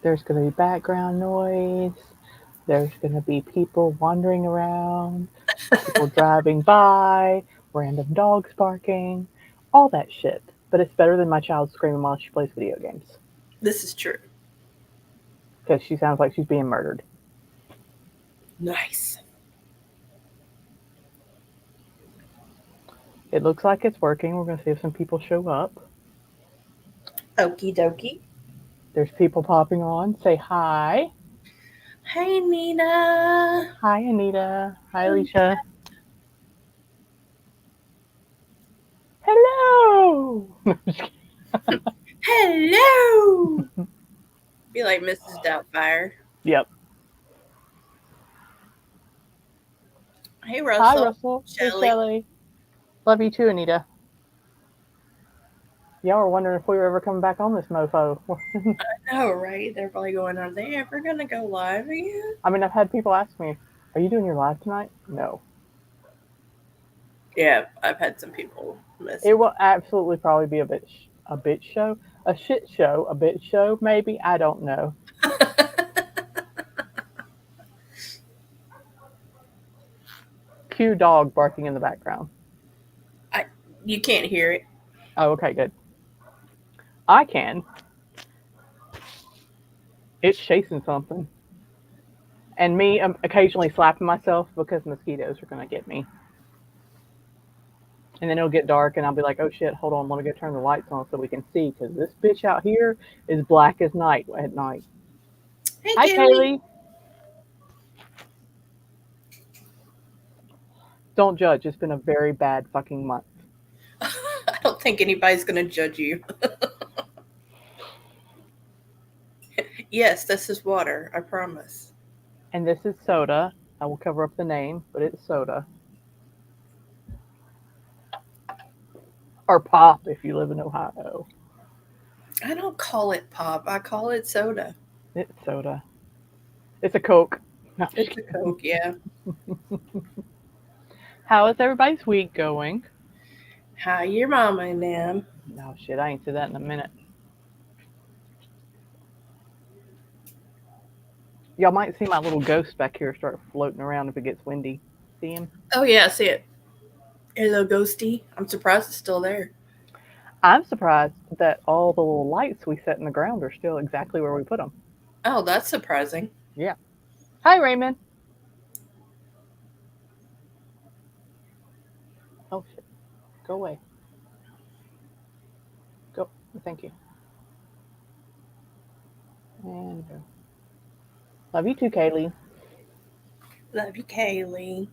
There's going to be background noise. There's going to be people wandering around, people driving by, random dogs barking, all that shit. But it's better than my child screaming while she plays video games This is true. because she sounds like she's being murdered. Nice. It looks like it's working. We're going to see if some people show up. Okie dokie. There's people popping on. Say hi. Hey, Nina. Hi, Anita. Hi, Alicia. Hello. Hello. Be like Mrs. Doubtfire. Yep. Hey, Hi, Russell. Russell. Hey, Shelly. Shelly. Love you too, Anita. Y'all were wondering if we were ever coming back on this mofo. Oh, right. They're probably going, are they ever going to go live again? I mean, I've had people ask me, "Are you doing your live tonight?" No. Yeah, I've had some people It message. will absolutely probably be a bitch show, a shit show, a bitch show, maybe. I don't know. Cue dog barking in the background. I, you can't hear it. Oh, okay, good. I can. It's chasing something. And me occasionally slapping myself because mosquitoes are going to get me. And then it'll get dark, and I'll be like, oh shit, hold on, let me go turn the lights on so we can see, because this bitch out here is black as night at night. Hey, Hi, Kaylee. Kaylee. Don't judge. It's been a very bad fucking month. I don't think anybody's going to judge you. Yes, this is water. I promise. And this is soda. I will cover up the name, but it's soda. Or pop if you live in Ohio. I don't call it pop. I call it soda. It's soda. It's a Coke. No, I'm just It's a kidding. Coke, yeah. How is everybody's week going? Hi, your mama and them. No, shit, I ain't said that in a minute. Y'all might see my little ghost back here start floating around if it gets windy. See him? Oh, yeah, I see it. Hello, Ghosty. I'm surprised it's still there. I'm surprised that all the little lights we set in the ground are still exactly where we put them. Oh, that's surprising. Yeah. Hi, Raymond. Oh, shit. Go away. Go. Thank you. And go. Love you too, Kaylee. Love you, Kaylee.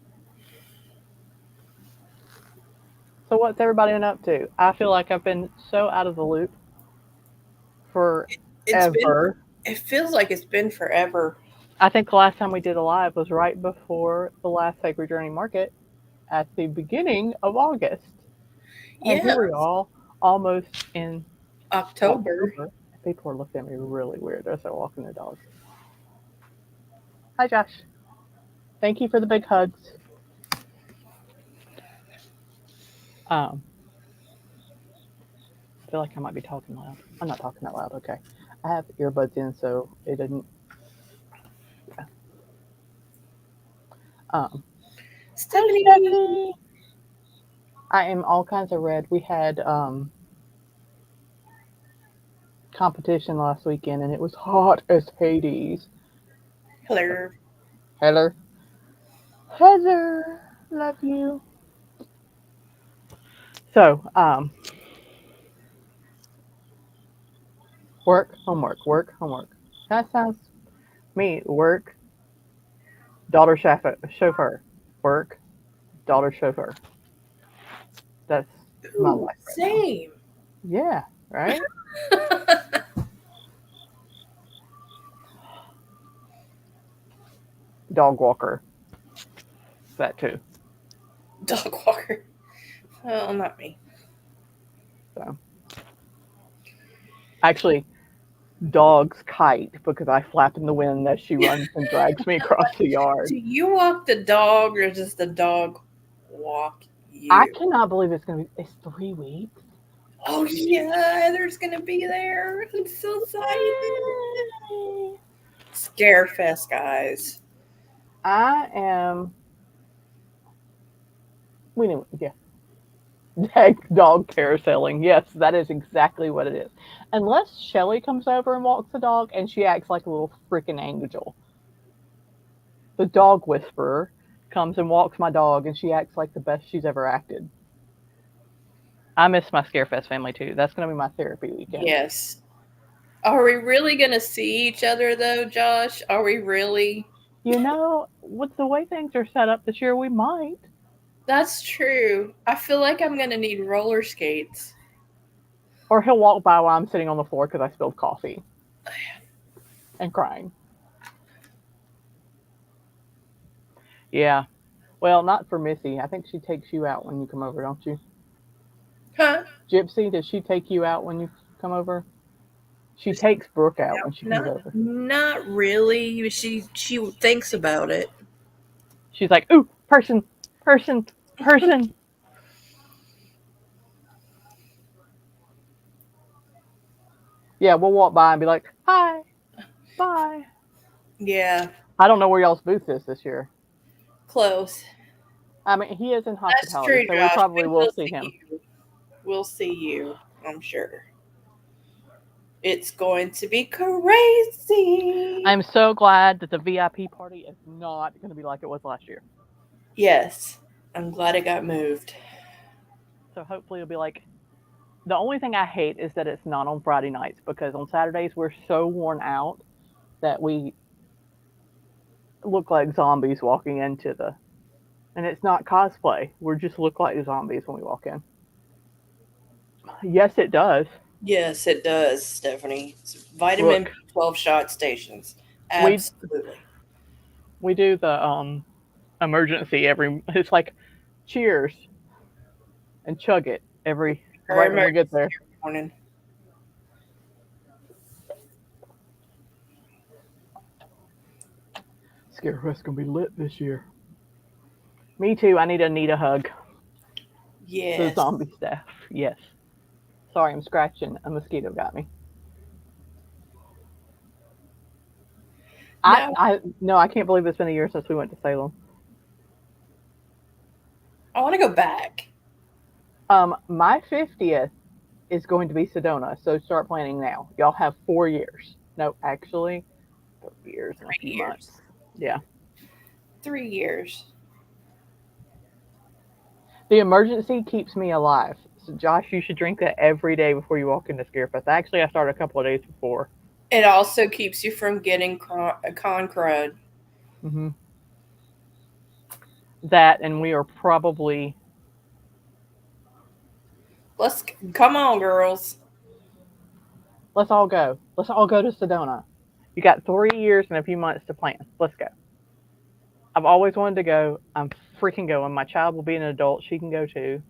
So, what's everybody been up to? I feel like I've been so out of the loop It's been, forever. it feels like it's been forever. I think the last time we did a live was right before the last Sacred Journey Market at the beginning of August. And Yeah, here we are, almost in October. October. People are looking at me really weird as they're walking their dogs. Hi, Josh. Thank you for the big hugs. Um, I feel like I might be talking loud. I'm not talking that loud. Okay. I have earbuds in, so it didn't. Yeah. Hey, Stephanie. Stephanie. I am all kinds of red. We had competition last weekend, and it was hot as Hades. Hello. Heather. Heather, love you. So, work, homework, work, homework. That sounds me. Work, daughter chauffeur. Work, daughter chauffeur. That's my Ooh, life right now. same. Yeah, right? Dog walker. That too. Dog walker. Well, not me. So, actually, dog's kite because I flap in the wind as she runs and drags me across the yard. Do you walk the dog or does the dog walk I you? cannot believe it's 3 weeks. Oh yeah, there's gonna be there. I'm so excited. Yay! Scarefest, guys. I am. We know. Yeah. Dog carouseling. Yes, that is exactly what it is. Unless Shelly comes over and walks the dog and she acts like a little freaking angel. The dog whisperer comes and walks my dog and she acts like the best she's ever acted. I miss my Scarefest family too. That's going to be my therapy weekend. Yes. Are we really gonna see each other though, Josh? Are we really? With the way things are set up this year, we might. That's true. I feel like I'm gonna need roller skates. Or he'll walk by while I'm sitting on the floor because I spilled coffee and crying. Yeah. Well, not for Missy. I think she takes you out when you come over, don't you? Huh? Gypsy, does she take you out when you come over? She takes Brooke out when she comes Not over. not really. She thinks about it. She's like, ooh, person, person, person. Yeah, we'll walk by and be like, hi, bye. Yeah, I don't know where y'all's booth is this year. close. I mean, he is in That's hospitality, true, so we Josh. probably We will will see see him. you. We'll see you. I'm sure. It's going to be crazy. I'm so glad that the VIP party is not going to be like it was last year. Yes, I'm glad it got moved. So hopefully it'll be like, the only thing I hate is that it's not on Friday nights because on Saturdays we're so worn out that we look like zombies walking into the. And it's not cosplay. We just look like zombies when we walk in. Yes, it does. Yes, it does, Stephanie. It's vitamin Look, B12 shot stations. we Absolutely. we do the emergency every. It's like cheers and chug it every Her right when we get emergency there. every morning. Scarefest gonna be lit this year. Me too. I need a hug. The Yes. zombie staff. Yes. Sorry, I'm scratching. A mosquito got me. No, I no, I can't believe it's been a year since we went to Salem. I want to go back. My 50th is going to be Sedona, so start planning now. Y'all have 4 years. No, actually, 3 years and a few 3 years. months. Yeah. 3 years. The emergency keeps me alive. So, Josh, you should drink that every day before you walk into Scarefest. Actually, I started a couple of days before. It also keeps you from getting con crud. Hmm. That, and we are probably. Let's come on, girls. Let's all go. Let's all go to Sedona. You got 3 years and a few months to plan. Let's go. I've always wanted to go. I'm freaking going. My child will be an adult. She can go too.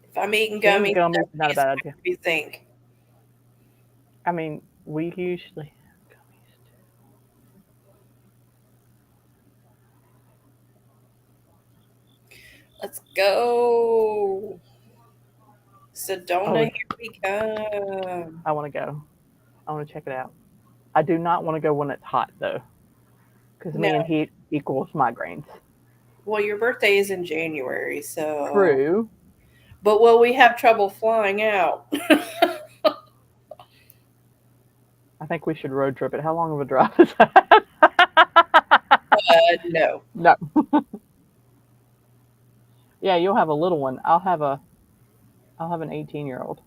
If I'm eating Eating gummies, gummies is not a Stephanie's bad going idea. to be think. I mean, we usually have gummies too. Let's go. Oh, Sedona, here we come. I want to go. I want to check it out. I do not want to go when it's hot though, because No. me and heat equals migraines. Well, your birthday is in January, so. True. But will we have trouble flying out? I think we should road trip it. How long of a drive is that? No. No. Yeah, you'll have a little one. I'll have an 18-year-old,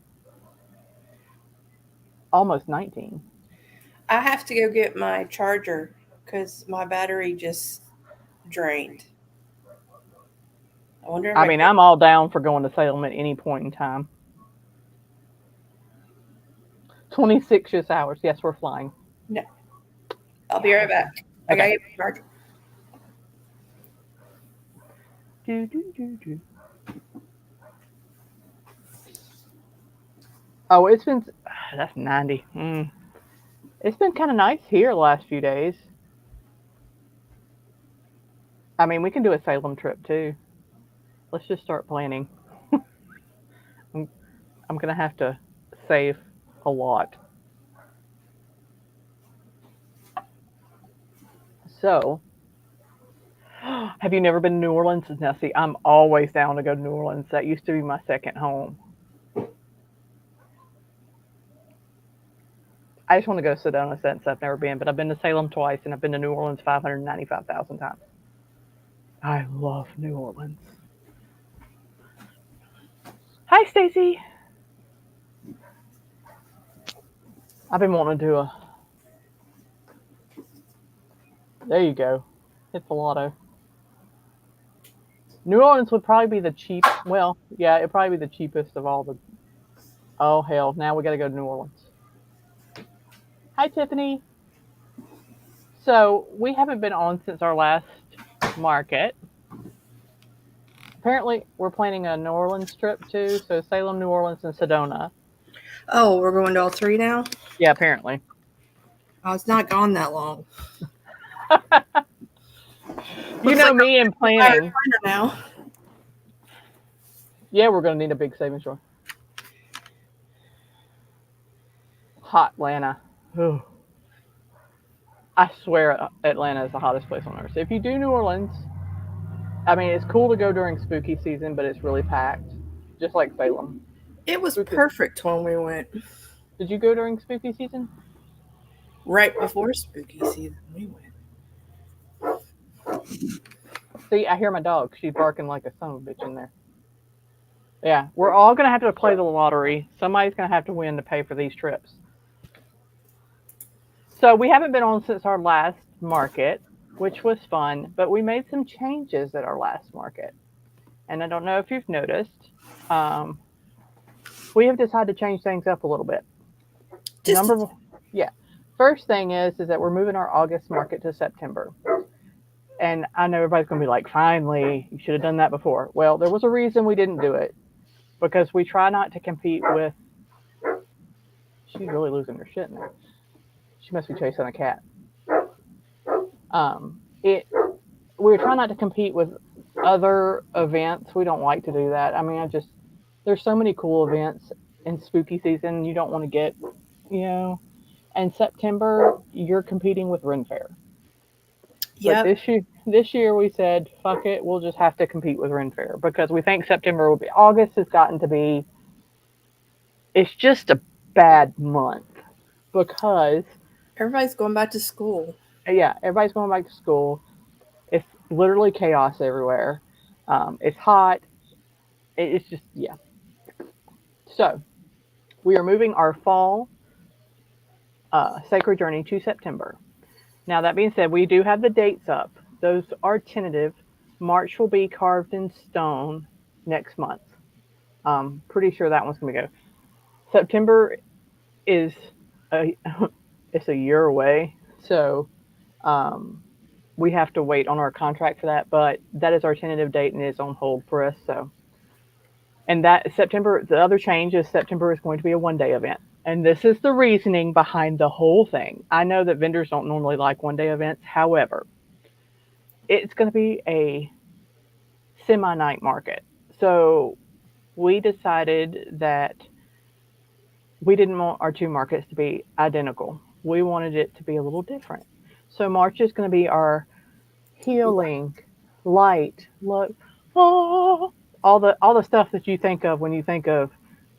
almost 19. I have to go get my charger because my battery just drained. I wonder if I I mean, can. I'm all down for going to Salem at any point in time. 26 just hours. Yes, we're flying. No, I'll be Yeah, right we're flying. back. I Okay. gotta get my charger. Do, do, do, do. Oh, it's been. That's 90. It's been kind of nice here the last few days. I mean, we can do a Salem trip too. Let's just start planning. I'm, I'm gonna have to save a lot. So, have you never been to New Orleans? Now, see, I'm always down to go to New Orleans. That used to be my second home. I just want to go to Sedona since I've never been, but I've been to Salem twice and I've been to New Orleans 595,000 times. I love New Orleans. Hi, Stacy. I've been wanting to do a. There you go. Hit the lotto. New Orleans would probably be the cheap. Well, yeah, it'd probably be the cheapest of all the. Oh hell! Now we got to go to New Orleans. Hi, Tiffany. So we haven't been on since our last market. Apparently, we're planning a New Orleans trip too. So Salem, New Orleans, and Sedona. Oh, we're going to all three now? Yeah, apparently. Oh, it's not gone that long. You Looks know like me and I'm a planning. planner now. Yeah, we're gonna need a big savings drawer. Hot Atlanta. Ugh. I swear Atlanta is the hottest place on earth. So if you do New Orleans, I mean, it's cool to go during spooky season, but it's really packed, just like Salem. It was Spooky. perfect when we went Did you go during spooky season? right before spooky season. We went. See, I hear my dog. She's barking like a son of a bitch in there. Yeah, we're all gonna have to play the lottery. Somebody's gonna have to win to pay for these trips. So we haven't been on since our last market, which was fun, but we made some changes at our last market. And I don't know if you've noticed, um, we have decided to change things up a little bit. Just Number one, yeah. First thing is that we're moving our August market to September. And I know everybody's going to be like, finally, you should have done that before. Well, there was a reason we didn't do it because we try not to compete with. She's really losing her shit in there. She must be chasing a cat. It we try not to compete with other events. We don't like to do that. I mean, I just there's so many cool events in spooky season. You don't want to get, you know. And September, you're competing with Ren Fair. But yep. this year we said, fuck it, we'll just have to compete with Ren Fair because we think September will be. August has gotten to be, it's just a bad month because, Everybody's going back to school. yeah, everybody's going back to school. It's literally chaos everywhere. It's hot. It's just, yeah. So we are moving our fall Sacred Journey to September. Now, that being said, we do have the dates up. Those are tentative. March will be carved in stone next month. Pretty sure that one's going to go. September is a, it's a year away, so um, we have to wait on our contract for that. But that is our tentative date and is on hold for us. So, and that September, the other change is September is going to be a 1 day event. And this is the reasoning behind the whole thing. I know that vendors don't normally like 1 day events. However, it's going to be a semi night market. So we decided that we didn't want our two markets to be identical. We wanted it to be a little different. So March is going to be our healing, light, love, oh, all the stuff that you think of when you think of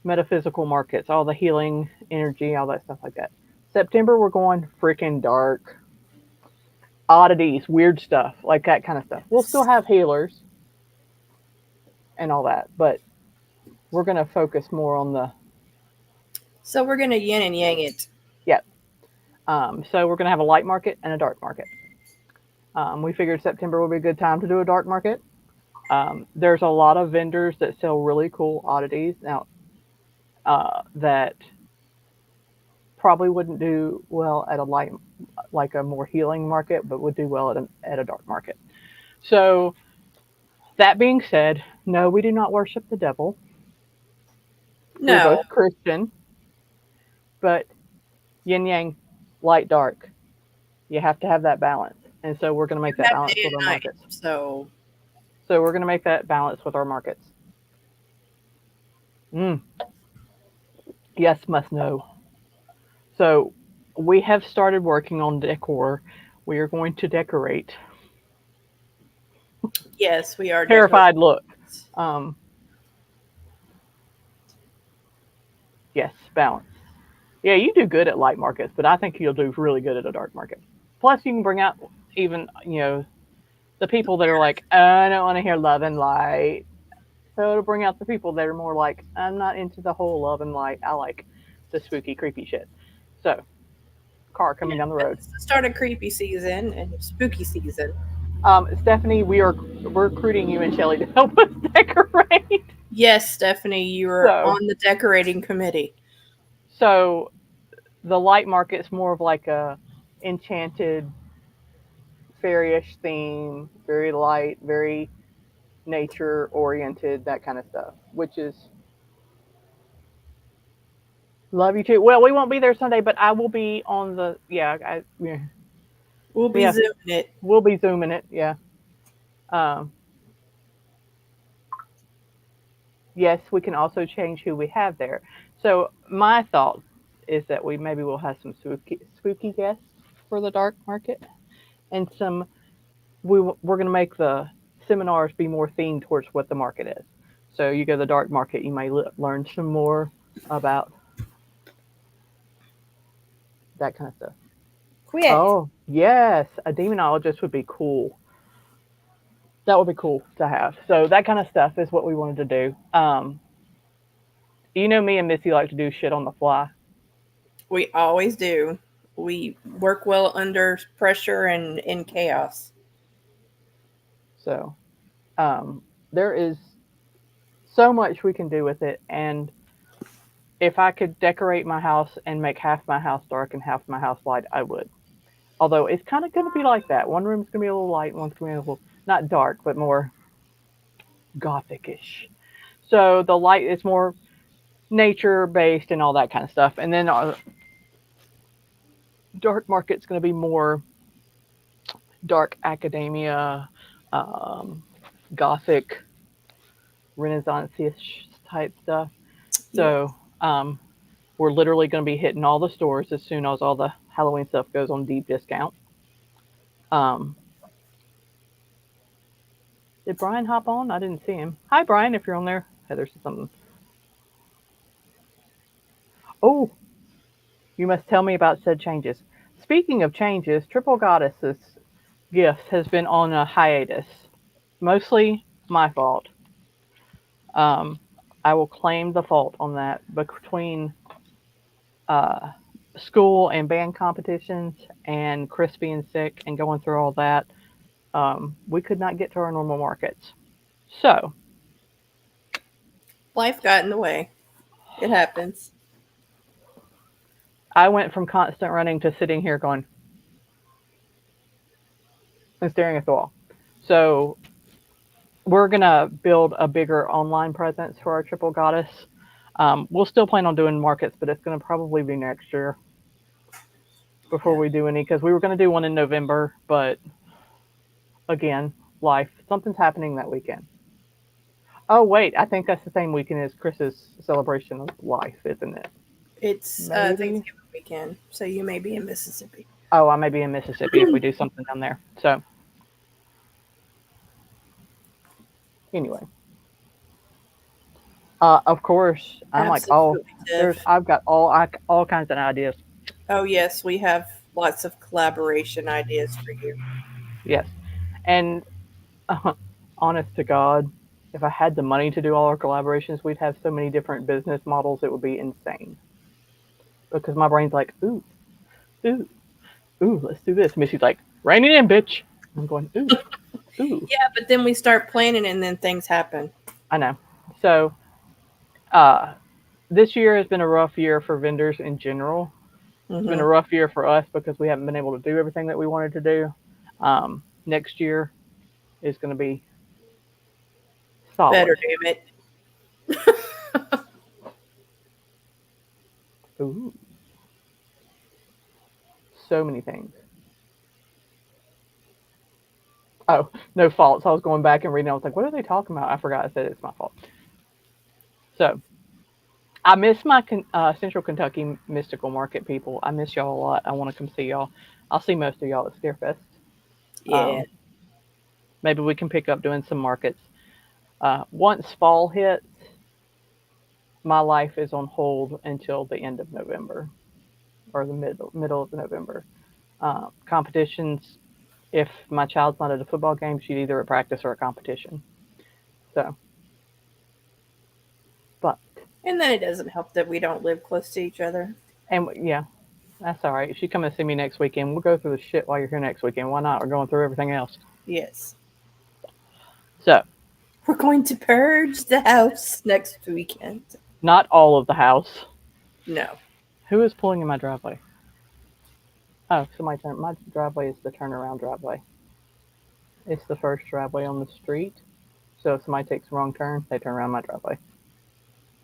metaphysical markets, all the healing energy, all that stuff like that. September we're going freaking dark, oddities, weird stuff, like that kind of stuff. We'll still have healers and all that, but we're going to focus more on the So we're gonna yin and yang it. yeah. So we're going to have a light market and a dark market. We figured September would be a good time to do a dark market. There's a lot of vendors that sell really cool oddities now that probably wouldn't do well at a light, like a more healing market, but would do well at a dark market. So that being said, no, we do not worship the devil. We're No, both Christian, but yin yang, light dark. You have to have that balance, and so we're going to make you that have day balance with our and night. markets. So So we're going to make that balance with our markets. Mm, yes, must know. So we have started working on decor. We are going to decorate. Yes, we are decorating. Terrified look. Um, yes, balance. Yeah, you do good at light markets, but I think you'll do really good at a dark market. Plus, you can bring out even the people that are like, oh, I don't want to hear love and light. So it'll bring out the people that are more like, I'm not into the whole love and light. I like the spooky, creepy shit. So, car Yeah, coming down the road. it's the start of creepy season and spooky season. Stephanie, we're recruiting you and Shelly to help us decorate. Yes, Stephanie, you are So, on the decorating committee. so the light market's more of like a enchanted fairyish theme, very light, very nature oriented, that kind of stuff. Which is love you too. Well, we won't be there Sunday, but I will be on the yeah. We'll be Yeah, zooming it. we'll be zooming it. Yeah. Um, yes, we can also change who we have there. So my thought is that we maybe we'll have some spooky guests for the dark market, and we're going to make the seminars be more themed towards what the market is. So you go to the dark market, you may learn some more about that kind of stuff. Quick. Oh yes, a demonologist would be cool. That would be cool to have. So that kind of stuff is what we wanted to do. Me and Missy like to do shit on the fly. We always do. We work well under pressure and in chaos. So um, there is so much we can do with it. And if I could decorate my house and make half my house dark and half my house light, I would. Although it's kind of going to be like that. One room's going to be a little light, one's going to be a little, not dark, but more gothicish. So the light is more nature based and all that kind of stuff. And then our dark market's going to be more dark academia, um, gothic, renaissance-ish type stuff. Yeah. So we're literally going to be hitting all the stores as soon as all the Halloween stuff goes on deep discount. Um, did Brian hop on? I didn't see him. Hi, Brian, if you're on there. Heather said something. Oh, you must tell me about said changes. Speaking of changes, Triple Goddess's gift has been on a hiatus. Mostly my fault. Um, I will claim the fault on that. Between uh, school and band competitions and Chris being sick and going through all that, we could not get to our normal markets. So Life got in the way. It happens. I went from constant running to sitting here going and staring at the wall. So we're gonna build a bigger online presence for our Triple Goddess. We'll still plan on doing markets, but it's gonna probably be next year before Yeah. we do any because we were gonna do one in November, but again, life something's happening that weekend. Oh wait, I think that's the same weekend as Chris's celebration of life, isn't it? It's Maybe. Thanksgiving weekend, so you may be in Mississippi. Oh, I may be in Mississippi if we do something down there. So anyway, of course, I'm like, oh, Absolutely, Tiff. I've got all kinds of ideas. Oh, yes, we have lots of collaboration ideas for you. Yes, and honest to God, if I had the money to do all our collaborations, we'd have so many different business models. It would be insane. Because my brain's like, ooh, ooh, let's do this. Missy's like, rein it in, bitch. I'm going, ooh. Yeah, but then we start planning and then things happen. I know. So, uh, this year has been a rough year for vendors in general. It's been a Hmm. rough year for us because we haven't been able to do everything that we wanted to do. Next year is going to be Better, solid. damn it. Ooh, so many things. Oh, no fault. So I was going back and reading. I was like, what are they talking about? I forgot. I said it's my fault. So I miss my Central Kentucky Mystical Market people. I miss y'all a lot. I want to come see y'all. I'll see most of y'all at Scarefest. Yeah. Um, maybe we can pick up doing some markets. Once fall hits, my life is on hold until the end of November or the middle of November. Competitions. If my child's not at a football game, she's either at practice or a competition. So, but And then it doesn't help that we don't live close to each other. and yeah, that's all right. If you come and see me next weekend, we'll go through the shit while you're here next weekend. Why not? We're going through everything else. Yes. So, We're going to purge the house next weekend. not all of the house. No. Who is pulling in my driveway? Oh, somebody turned. My driveway is the turnaround driveway. It's the first driveway on the street. So if somebody takes the wrong turn, they turn around my driveway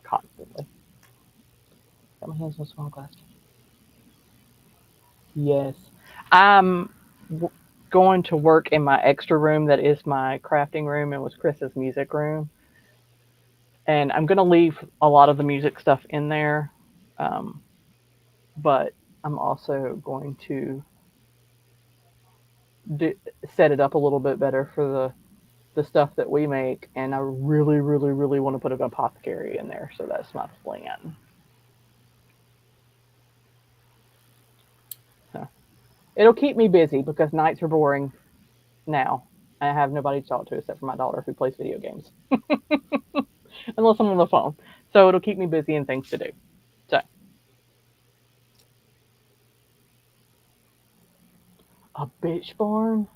constantly. Got my hands on small glass. Yes, I'm going to work in my extra room that is my crafting room and was Chris's music room. And I'm going to leave a lot of the music stuff in there, um, but I'm also going to do, set it up a little bit better for the stuff that we make. And I really, really, really want to put an apothecary in there. So that's my plan. So it'll keep me busy because nights are boring now. I have nobody to talk to except for my daughter who plays video games, unless I'm on the phone. So it'll keep me busy and things to do. So a bitch barn,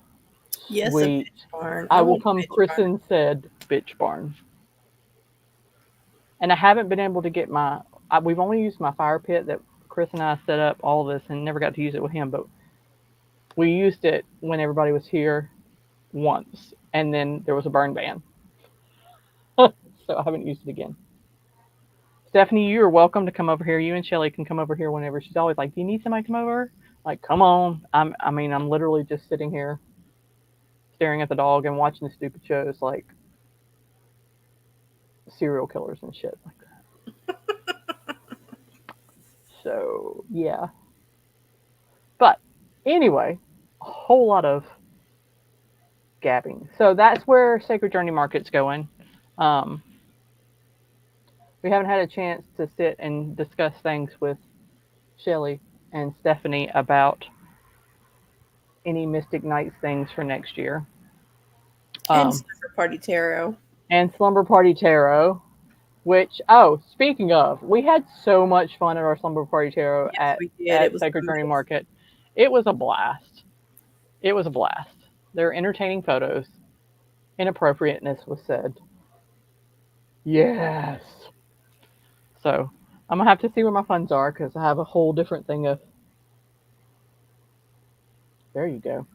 Yes, a sweet. bitch barn. I I will want come a bitch barn. christen said bitch barn. And I haven't been able to get my. We've only used my fire pit that Chris and I set up all this, and never got to use it with him. But we used it when everybody was here once, and then there was a burn ban, so I haven't used it again. Stephanie, you are welcome to come over here. You and Shelly can come over here whenever. She's always like, "Do you need somebody to come over?" Like, come on. I mean, I'm literally just sitting here staring at the dog and watching the stupid shows like serial killers and shit like that. So yeah. But anyway, a whole lot of gabbing. So that's where Sacred Journey Market's going. Um, we haven't had a chance to sit and discuss things with Shelly and Stephanie about any Mystic Nights things for next year. And Um, Slumber Party Tarot. and Slumber Party Tarot, which, oh, speaking of, we had so much fun at our Slumber Party Tarot Yes, we did. It at was Sacred Journey amazing. Market. It was a blast. It was a blast. There were entertaining photos. Inappropriateness was said. Yes. So I'm gonna have to see where my funds are because I have a whole different thing of. There you go.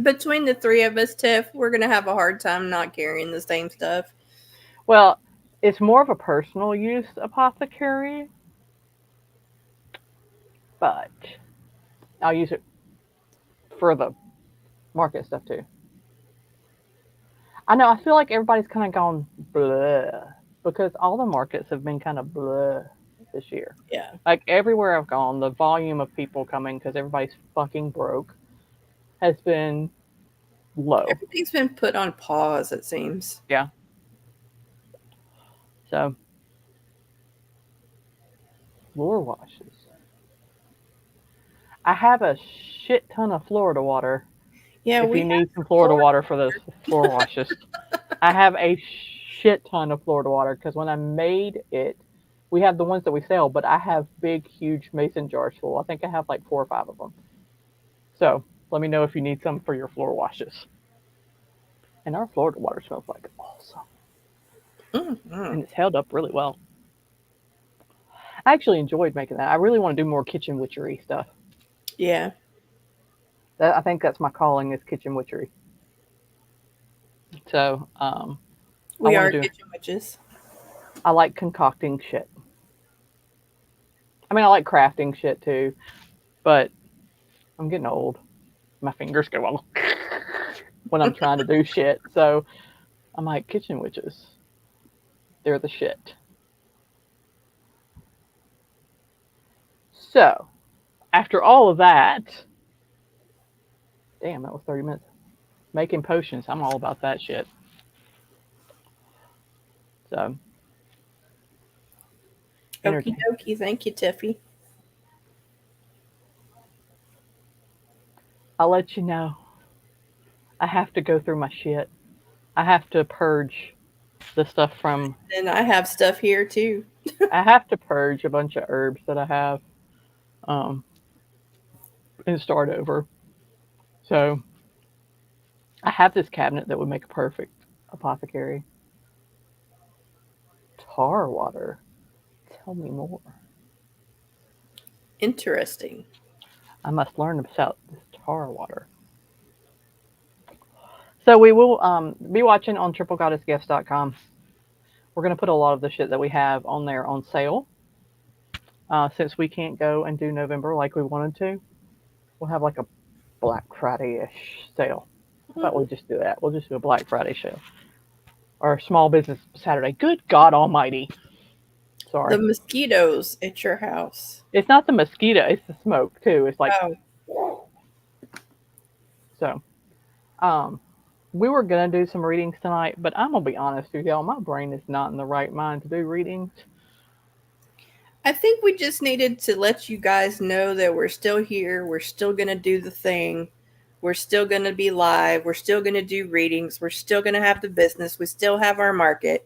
Between the three of us, Tiff, we're going to have a hard time not carrying the same stuff. Well, it's more of a personal use apothecary, but I'll use it for the market stuff too. I know. I feel like everybody's kind of gone blah because all the markets have been kind of blah this year. Yeah. Like everywhere I've gone, the volume of people coming because everybody's fucking broke has been low. Everything's been put on pause, it seems. Yeah. So floor washes. I have a shit ton of Florida water. Yeah, If we you have need some some Florida Florida. water for those floor washes, I have a shit ton of Florida water because when I made it, we have the ones that we sell, but I have big, huge mason jars full. I think I have like 4 or 5 of them. So let me know if you need some for your floor washes. And our Florida water smells like awesome, Mm-hmm. and it's held up really well. I actually enjoyed making that. I really want to do more kitchen witchery stuff. Yeah. I think that's my calling is kitchen witchery. So I We want are to do. kitchen witches. I like concocting shit. I mean, I like crafting shit too, but I'm getting old. My fingers go all. when I'm trying to do shit. So I'm like, kitchen witches, they're the shit. So after all of that, damn, that was 30 minutes. Making potions, I'm all about that shit. So Okie entertain. dokie. Thank you, Tiffy. I'll let you know. I have to go through my shit. I have to purge the stuff from. And I have stuff here too. I have to purge a bunch of herbs that I have, um, and start over. So I have this cabinet that would make a perfect apothecary. Tar water. Tell me more. Interesting. I must learn about this tar water. So we will be watching on triplegoddessgifts.com. We're going to put a lot of the shit that we have on there on sale. Since we can't go and do November like we wanted to, we'll have like a Black Friday ish sale. How about we Mhm. just do that? We'll just do a Black Friday sale or Small Business Saturday. Good God Almighty! The Sorry, mosquitoes at your house. it's not the mosquito; it's the smoke too. It's like Oh, so. Um, we were gonna do some readings tonight, but I'm gonna be honest with y'all. My brain is not in the right mind to do readings. I think we just needed to let you guys know that we're still here. We're still going to do the thing. We're still going to be live. We're still going to do readings. We're still going to have the business. We still have our market.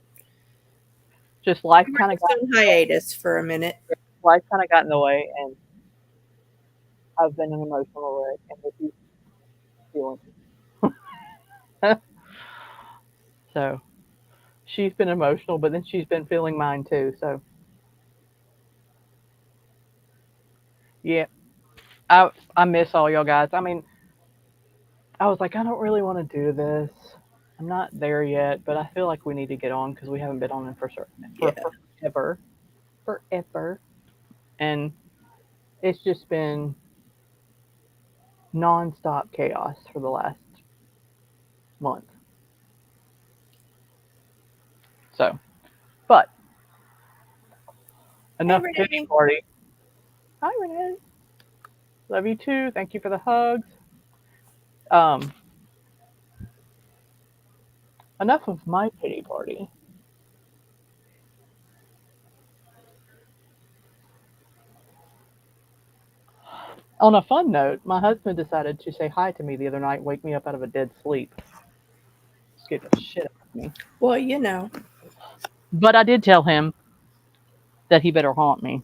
Just life We were kind of just got on hiatus for a minute. life kind of got in the way, and I've been an emotional wreck, and this is feeling. So she's been emotional, but then she's been feeling mine too. So yeah, I miss all y'all guys. I mean, I was like, I don't really want to do this. I'm not there yet, but I feel like we need to get on because we haven't been on it for Yeah. forever, forever, and it's just been nonstop chaos for the last month. So, but Hey, enough pity Renee. party. Hi, Renee. Love you too. Thank you for the hugs. Um, enough of my pity party. On a fun note, my husband decided to say hi to me the other night, wake me up out of a dead sleep. Scared the shit out of me. Well, you know. But I did tell him that he better haunt me.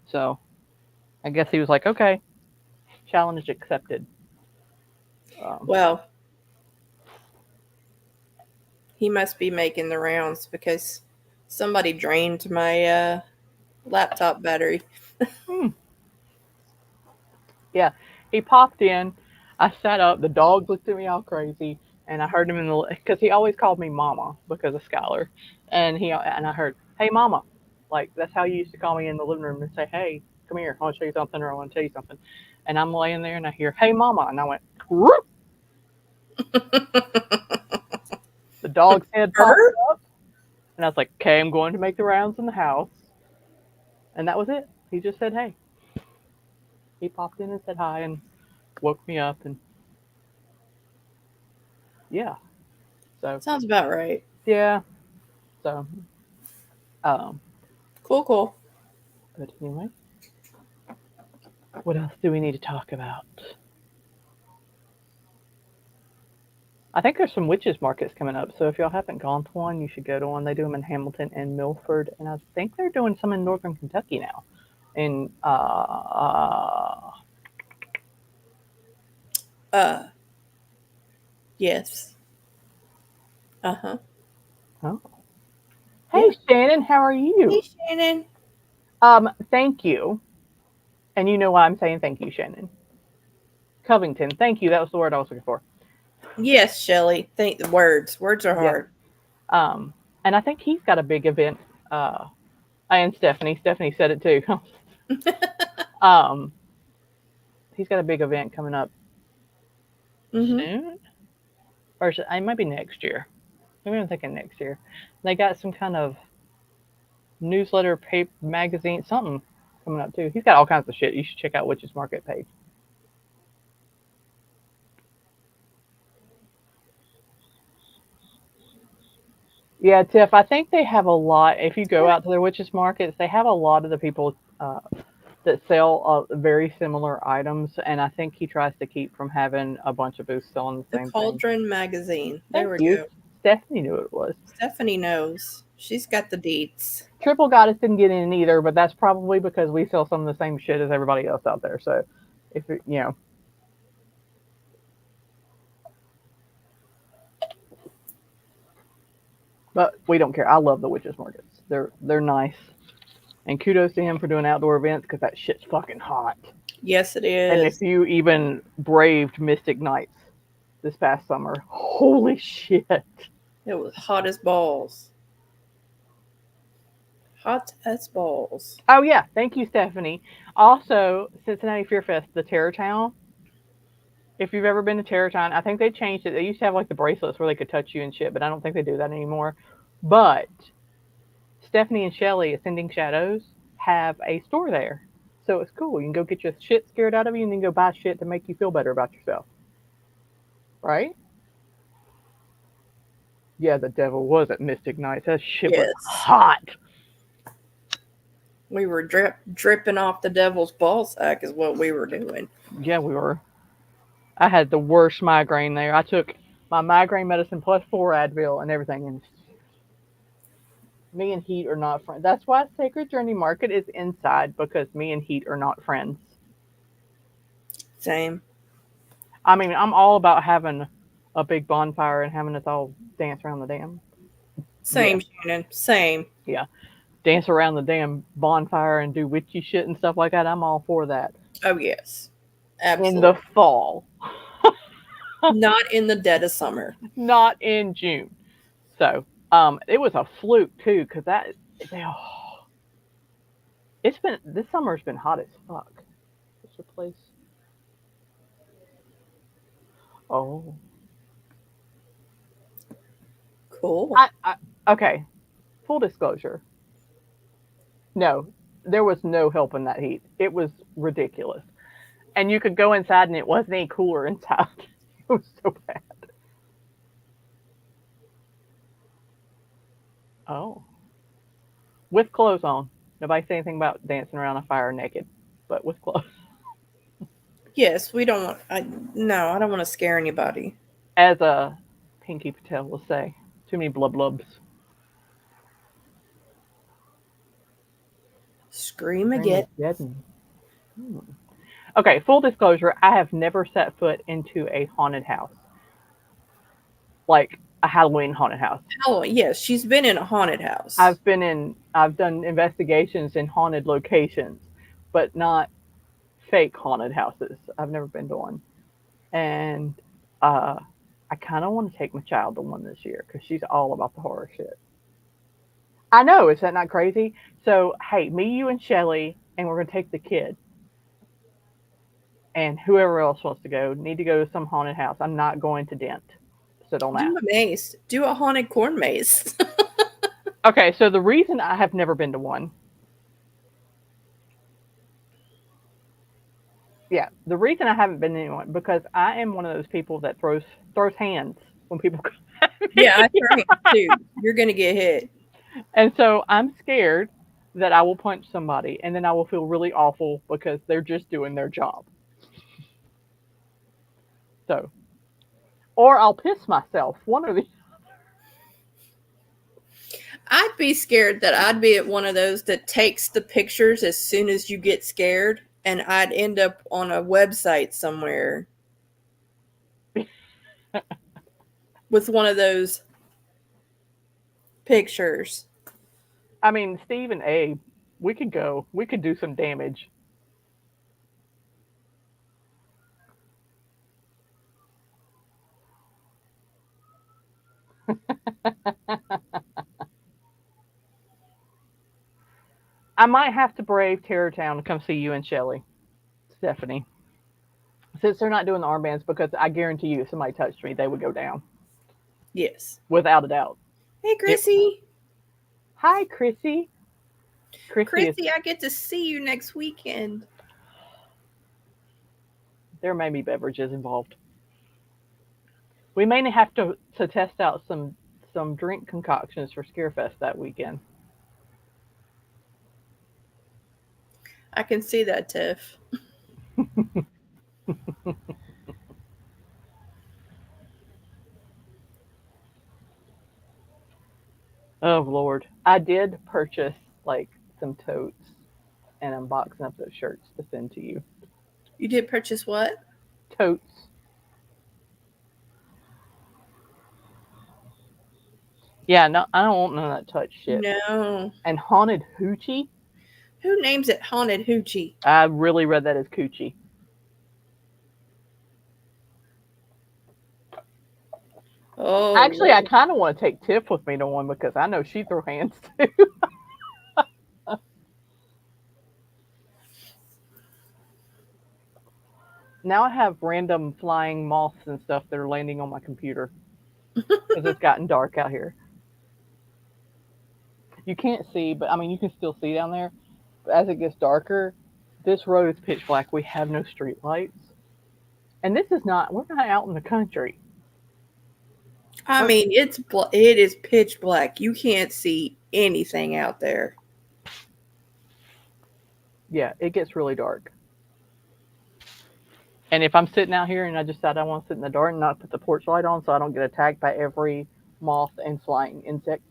So I guess he was like, okay, challenge accepted. Um, Well, he must be making the rounds because somebody drained my laptop battery. hmm, yeah, he popped in. I sat up. The dog looked at me all crazy, and I heard him in the because he always called me Mama because of Skylar, and I heard, "Hey, Mama," like that's how you used to call me in the living room and say, "Hey, come here, I want to show you something, or I want to tell you something," and I'm laying there and I hear, "Hey, Mama," and I went, "Whoop." The dog's head popped Her? up, and I was like, "Okay, I'm going to make the rounds in the house," and that was it. He just said, "Hey." He popped in and said hi and woke me up, and yeah, so Sounds about right. yeah, so um, Cool, cool. but anyway, what else do we need to talk about? I think there's some witches markets coming up, so if y'all haven't gone to one, you should go to one. They do them in Hamilton and Milford, and I think they're doing some in Northern Kentucky now. In Uh, yes. Uh huh. oh, hey Yeah. Shannon, how are Hey, you? Shannon. Thank you, and you know why I'm saying thank you, Shannon. Covington, thank you. That was the word I was looking for. Yes, Shelly. Think the words. Words are Yes. hard. Um, and I think he's got a big event. And Stephanie said it too. um, he's got a big event coming up Mm-hmm. soon. or it might be next year. Maybe I'm thinking next year. They got some kind of newsletter, paper, magazine, something coming up too. He's got all kinds of shit. You should check out Witch's Market page. Yeah, Tiff, I think they have a lot. If you go out to their witches markets, they have a lot of the people that sell very similar items, and I think he tries to keep from having a bunch of booths selling the The same thing. Cauldron magazine. There Thank we you. go. Stephanie knew what it was. Stephanie knows. She's got the deets. Triple Goddess didn't get in either, but that's probably because we sell some of the same shit as everybody else out there. So, if it, but we don't care. I love the witches markets. They're nice, and kudos to him for doing outdoor events because that shit's fucking hot. Yes, it And if is. you even braved Mystic Nights this past summer, holy shit! It was hot as balls. Hot as balls. Oh yeah, thank you, Stephanie. Also, Cincinnati Fear Fest, the Terror Town. If you've ever been to Terror Town, I think they changed it. They used to have like the bracelets where they could touch you and shit, but I don't think they do that anymore. But Stephanie and Shelly, Ascending Shadows, have a store there. So it's cool. You can go get your shit scared out of you and then go buy shit to make you feel better about yourself. Right? Yeah, the devil was at Mystic Nights. That shit was Yes. hot. We were dripping off the devil's ball sack, is what we were doing. Yeah, we were. I had the worst migraine there. I took my migraine medicine plus 4 Advil and everything, and me and heat are not friends. That's why Sacred Journey Market is inside because me and heat are not friends. Same. I mean, I'm all about having a big bonfire and having us all dance around the dam. Yeah, Same, Shannon. Same. yeah. Dance around the damn bonfire and do witchy shit and stuff like that. I'm all for that. Oh, yes. In the Absolutely. fall, Not in the dead of summer. not in June. So, it was a fluke too, because oh, it's been this summer's been hot as fuck. What's your place? Oh, Cool. I okay. Full disclosure, no, there was no help in that heat. It was ridiculous, and you could go inside and it wasn't any cooler inside. It was so bad. Oh, with clothes on. Nobody said anything about dancing around a fire naked, but with clothes. Yes, we don't want. No, I don't want to scare anybody. As a Pinky Patel will say, too many blub blubs. Scream again. Armageddon. Hmm. Okay, full disclosure, I have never set foot into a haunted house, like a Halloween haunted house. Oh, yes, she's been in a haunted house. I've done investigations in haunted locations, but not fake haunted houses. I've never been to one. And uh, I kind of want to take my child to one this year because she's all about the horror shit. I know, is that not crazy? So, hey, me, you, and Shelly, and we're going to take the kid. And whoever else wants to go need to go to some haunted house. I'm not going to Dent, so don't Do ask. a maze. Do a haunted corn maze. Okay, so the reason I have never been to one, yeah, the reason I haven't been to one because I am one of those people that throws hands when people come at Yeah, I me, throw hands too. You're gonna get hit. and so I'm scared that I will punch somebody, and then I will feel really awful because they're just doing their job. So, or I'll piss myself. One or the I'd be scared that I'd be at one of those that takes the pictures as soon as you get scared, and I'd end up on a website somewhere with one of those pictures. I mean, Steve and Abe, we could go. We could do some damage. I might have to brave Terror Town to come see you and Shelly, Stephanie. Since they're not doing the armbands, because I guarantee you, if somebody touched me, they would go down. Yes. without a doubt. Hey, Yep. Chrissy. Hi, Chrissy. Chrissy is Chrissy, I get to see you next weekend. there may be beverages involved. We may have to test out some drink concoctions for Scarefest that weekend. I can see that, Tiff. Oh Lord, I did purchase like some totes and I'm boxing up those shirts to send to you. You did purchase what? Totes. Yeah, no, I don't want none of that touch shit. No. And haunted hoochie. Who names it Haunted Hoochie? I really read that as coochie. Oh, Actually, I Lord. kind of want to take Tiff with me to one because I know she throw hands too. Now I have random flying moths and stuff that are landing on my computer because it's gotten dark out here. You can't see, but I mean, you can still see down there. But as it gets darker, this road is pitch black. We have no street lights. And this is not, we're not out in the country. I We're, mean, it is pitch black. You can't see anything out there. yeah, it gets really dark. And if I'm sitting out here and I decide I want to sit in the dark and not put the porch light on so I don't get attacked by every moth and flying insect,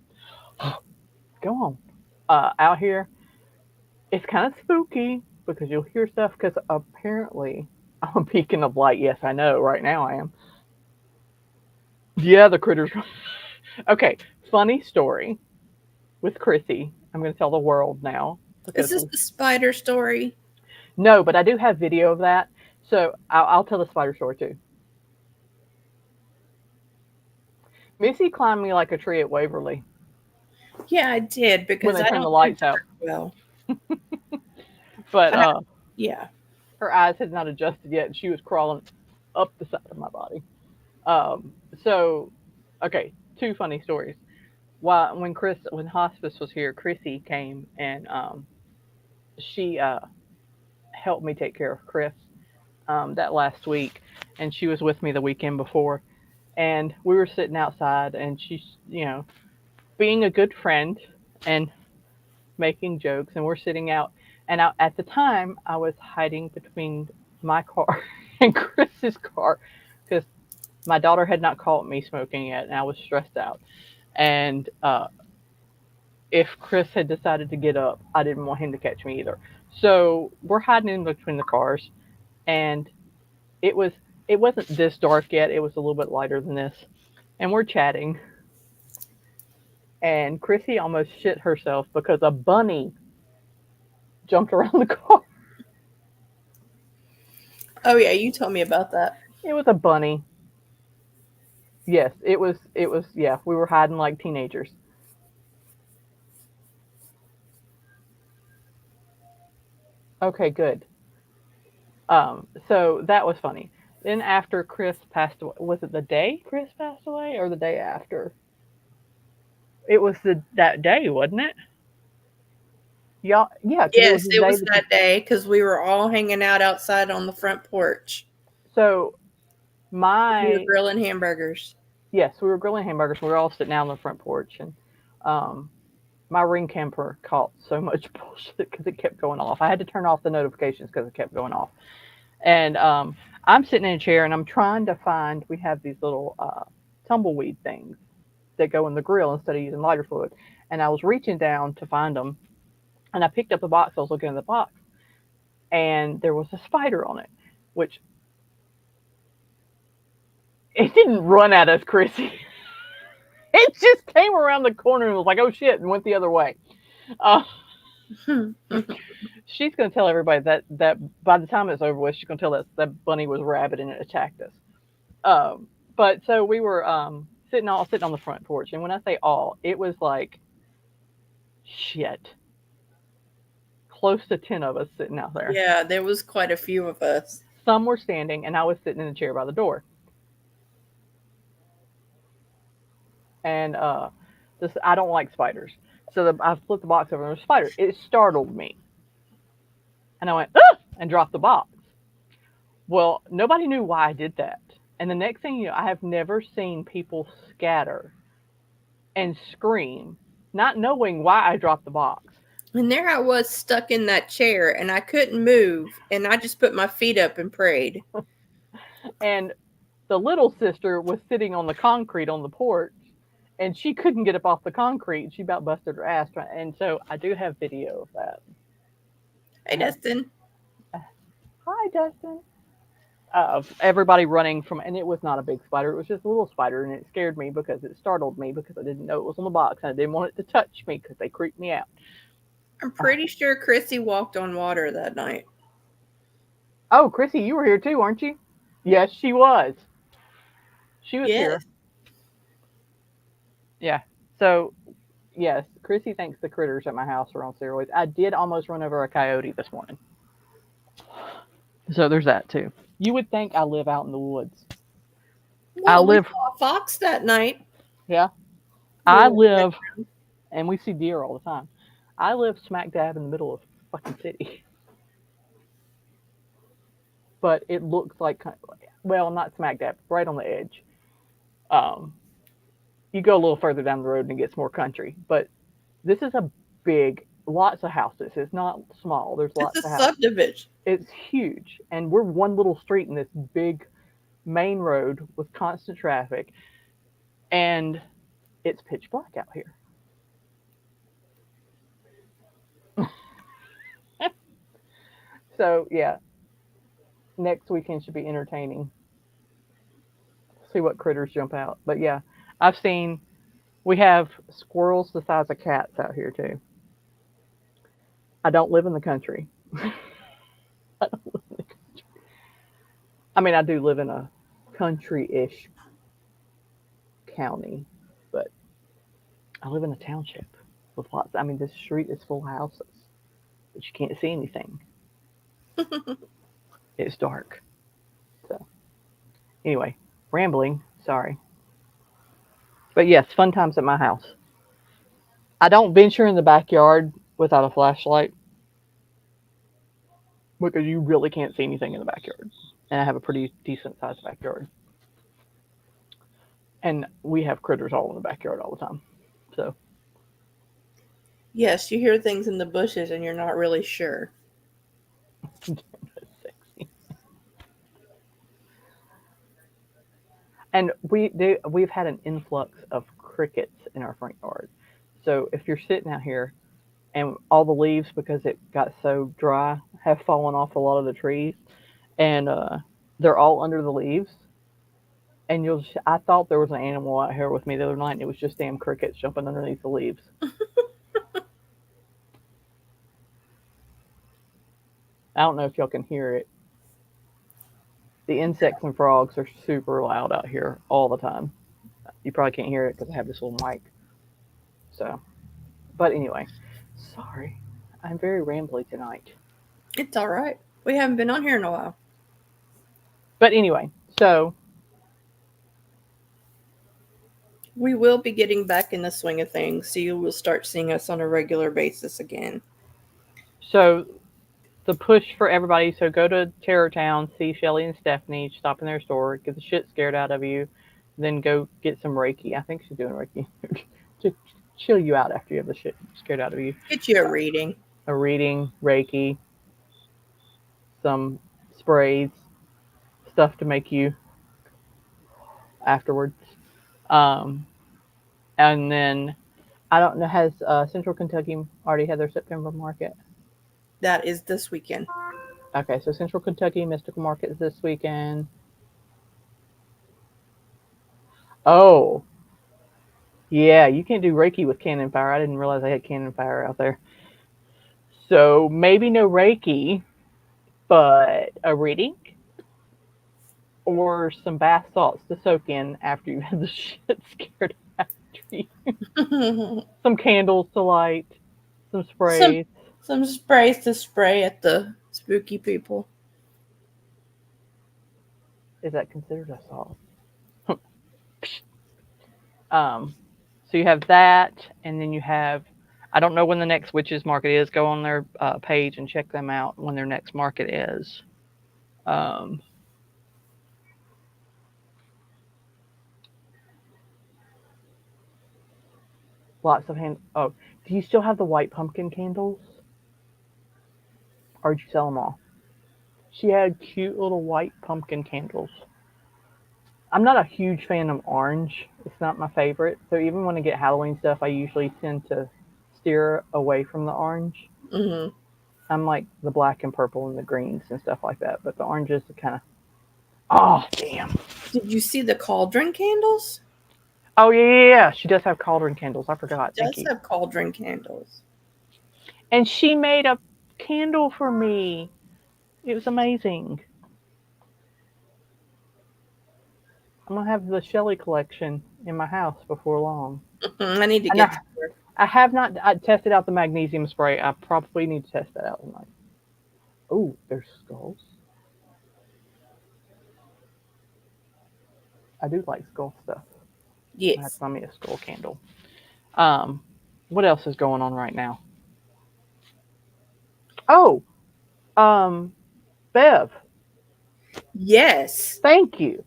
go on. Out here, it's kind of spooky because you'll hear stuff because apparently I'm a beacon of light. Yes, I know. Right now I am. Yeah, the critters. Okay, funny story with Chrissy. I'm going to tell the world now Is because this the spider story? no, but I do have video of that. So I'll tell the spider story too. Missy climbed me like a tree at Waverly Yeah, I did when because they I turned the don't know lights out. very well. But I, yeah. her eyes had not adjusted yet, and she was crawling up the side of my body. Um, so, okay, two funny stories. When hospice was here, Chrissy came and she helped me take care of Chris that last week, and she was with me the weekend before, and we were sitting outside, and she's being a good friend and making jokes, and we're sitting out, and at the time I was hiding between my car and Chris's car because my daughter had not caught me smoking yet, and I was stressed out. And if Chris had decided to get up, I didn't want him to catch me either. So we're hiding in between the cars, and it was it wasn't this dark yet. It was a little bit lighter than this, and we're chatting. And Chrissy almost shit herself because a bunny jumped around the car. Oh, yeah, you told me about that. It was a bunny. Yes, it was. It was. Yeah, we were hiding like teenagers. Okay, good. So that was funny. Then after Chris passed away, was it the day Chris passed away or the day after? It was that day, wasn't it? Y'all, yeah, because it was Yes, the it day was that. that day because we were all hanging out outside on the front porch. So We were my grilling hamburgers. yes, we were grilling hamburgers. We were all sitting out on the front porch, and um, my ring camper caught so much bullshit because it kept going off. I had to turn off the notifications because it kept going off. And I'm sitting in a chair and I'm trying to find. We have these little tumbleweed things that go in the grill instead of using lighter fluid. And I was reaching down to find them, and I picked up the box. I was looking at the box, and there was a spider on it, which it didn't run at us, Chrissy. It just came around the corner and was like, "Oh shit!" and went the other way. Uh, she's going to tell everybody that by the time it's over with, she's going to tell us that bunny was rabid and it attacked us. But so we were sitting on the front porch, and when I say all, it was like shit, close to 10 of us sitting out there. Yeah, there was quite a few of us. Some were standing, and I was sitting in a chair by the door. and this I don't like spiders. So I flipped the box over and there was a spider. It startled me, and I went ah! And dropped the box. Well, nobody knew why I did that. And the next thing you know, I have never seen people scatter and scream, not knowing why I dropped the box. And there I was stuck in that chair and I couldn't move. And I just put my feet up and prayed. And the little sister was sitting on the concrete on the porch, and she couldn't get up off the concrete. She about busted her ass. And so I do have video of that. I Hey, have. Dustin. Hi, Dustin. Of everybody running from, and it was not a big spider. It was just a little spider, and it scared me because it startled me because I didn't know it was on the box, and I didn't want it to touch me because they creeped me out. I'm Uh, pretty sure Chrissy walked on water that night. oh, Chrissy, you were here too, aren't you? Yes, she was. She was here. Yes. Yeah. So yes, Chrissy thinks the critters at my house are on steroids. I did almost run over a coyote this morning. So there's that too. You would think I live out in the woods. I Well, we live, saw a fox that night. yeah, We I were live, and we see deer all the time. I live smack dab in the middle of fucking city, but it looks like, well, not smack dab, right on the edge. Um, you go a little further down the road and it gets more country, but this is a big, lots of houses. It's not small. There's it's a lots of houses. subdivision. It's huge, and we're one little street in this big main road with constant traffic, and it's pitch black out here. So yeah, next weekend should be entertaining. See what critters jump out. But yeah, I've seen we have squirrels the size of cats out here too. I don't live in the country. I don't live in the country. I mean, I do live in a country-ish county, but I live in a township with lots. I mean, this street is full of houses, but you can't see anything. It's dark. So anyway, rambling. Sorry, but yes, fun times at my house. I don't venture in the backyard without a flashlight because you really can't see anything in the backyard. And I have a pretty decent sized backyard. And we have critters all in the backyard all the time. So, Yes, you hear things in the bushes and you're not really sure. sexy. And we've had an influx of crickets in our front yard. So if you're sitting out here and all the leaves, because it got so dry, have fallen off a lot of the trees, and they're all under the leaves. And I thought there was an animal out here with me the other night, and it was just damn crickets jumping underneath the leaves. I don't know if y'all can hear it. The insects and frogs are super loud out here all the time. You probably can't hear it because I have this little mic. So, but anyway, sorry, I'm very rambly tonight. It's all right. We haven't been on here in a while. But anyway, We will be getting back in the swing of things, so you will start seeing us on a regular basis again. so the push for everybody. So go to Terror Town, see Shelly and Stephanie, stop in their store, get the shit scared out of you, then go get some Reiki. I think she's doing Reiki to chill you out after you have the shit scared out of you. Get you a reading. A reading, Reiki, some sprays, stuff to make you afterwards. Um, and then I don't know, has Central Kentucky already had their September market? That is this weekend. Okay, so Central Kentucky Mystical Market is this weekend. Oh, yeah, you can't do Reiki with cannon fire. I didn't realize they had cannon fire out there. So maybe no Reiki, but a reading or some bath salts to soak in after you've had the shit scared after you. Some candles to light, some some sprays. some sprays to spray at the spooky people. Is that considered a salt? um, So you have that, and then you have. I don't know when the next witches market is. Go on their page and check them out when their next market is. Um, Lots of hand. Oh, do you still have the white pumpkin candles, or did you sell them all? She had cute little white pumpkin candles. I'm not a huge fan of orange. It's not my favorite. So even when I get Halloween stuff, I usually tend to steer away from the orange. Hmm. I'm like the black and purple and the greens and stuff like that. But the oranges are kind of, oh, damn. Did you see the cauldron candles? Oh, yeah, yeah, yeah. She does have cauldron candles. I She forgot. Thank does you. have cauldron candles. And she made a candle for me. It was amazing. I'm going to have the Shelly collection in my house before long. Mhm, I need to And get to her. I have not tested out the magnesium spray. I probably need to test that out tonight. Oh, there's skulls. I do like skull stuff. I have to Yes. find me a skull candle. Um, what else is going on right now? Oh, um, Bev, Yes. thank you.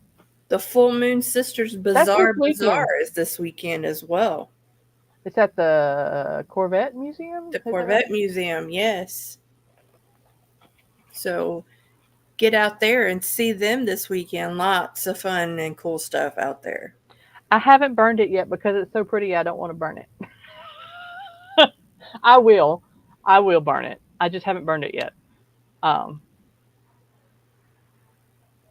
The Full Moon Sisters That's this Bazaar weekend. Bazaar is this weekend as well. It's at the Corvette Museum. The Is that right? Corvette Museum, yes. So get out there and see them this weekend. Lots of fun and cool stuff out there. I haven't burned it yet because it's so pretty. I don't want to burn it. I will. I will burn it. I just haven't burned it yet. Um,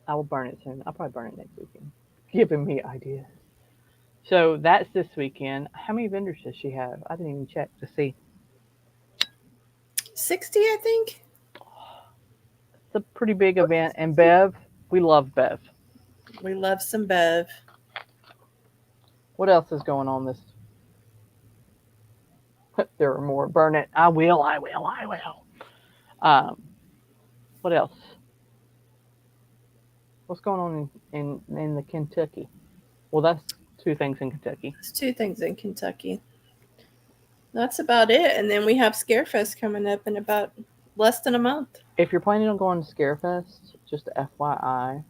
I will burn it soon. I'll probably burn it next weekend. Giving me ideas. So that's this weekend. How many vendors does she have? I didn't even check to see. 60, I think. It's a pretty big event. And Bev, we love Bev. We love some Bev. What else is going on this? There are more. Burn it. I will. I will. I will. Um, what else? What's going on in the Kentucky? Well, that's two things in Kentucky. There's two things in Kentucky. That's about it. And then we have Scarefest coming up in about less than a month. If you're planning on going to Scarefest, just FYI,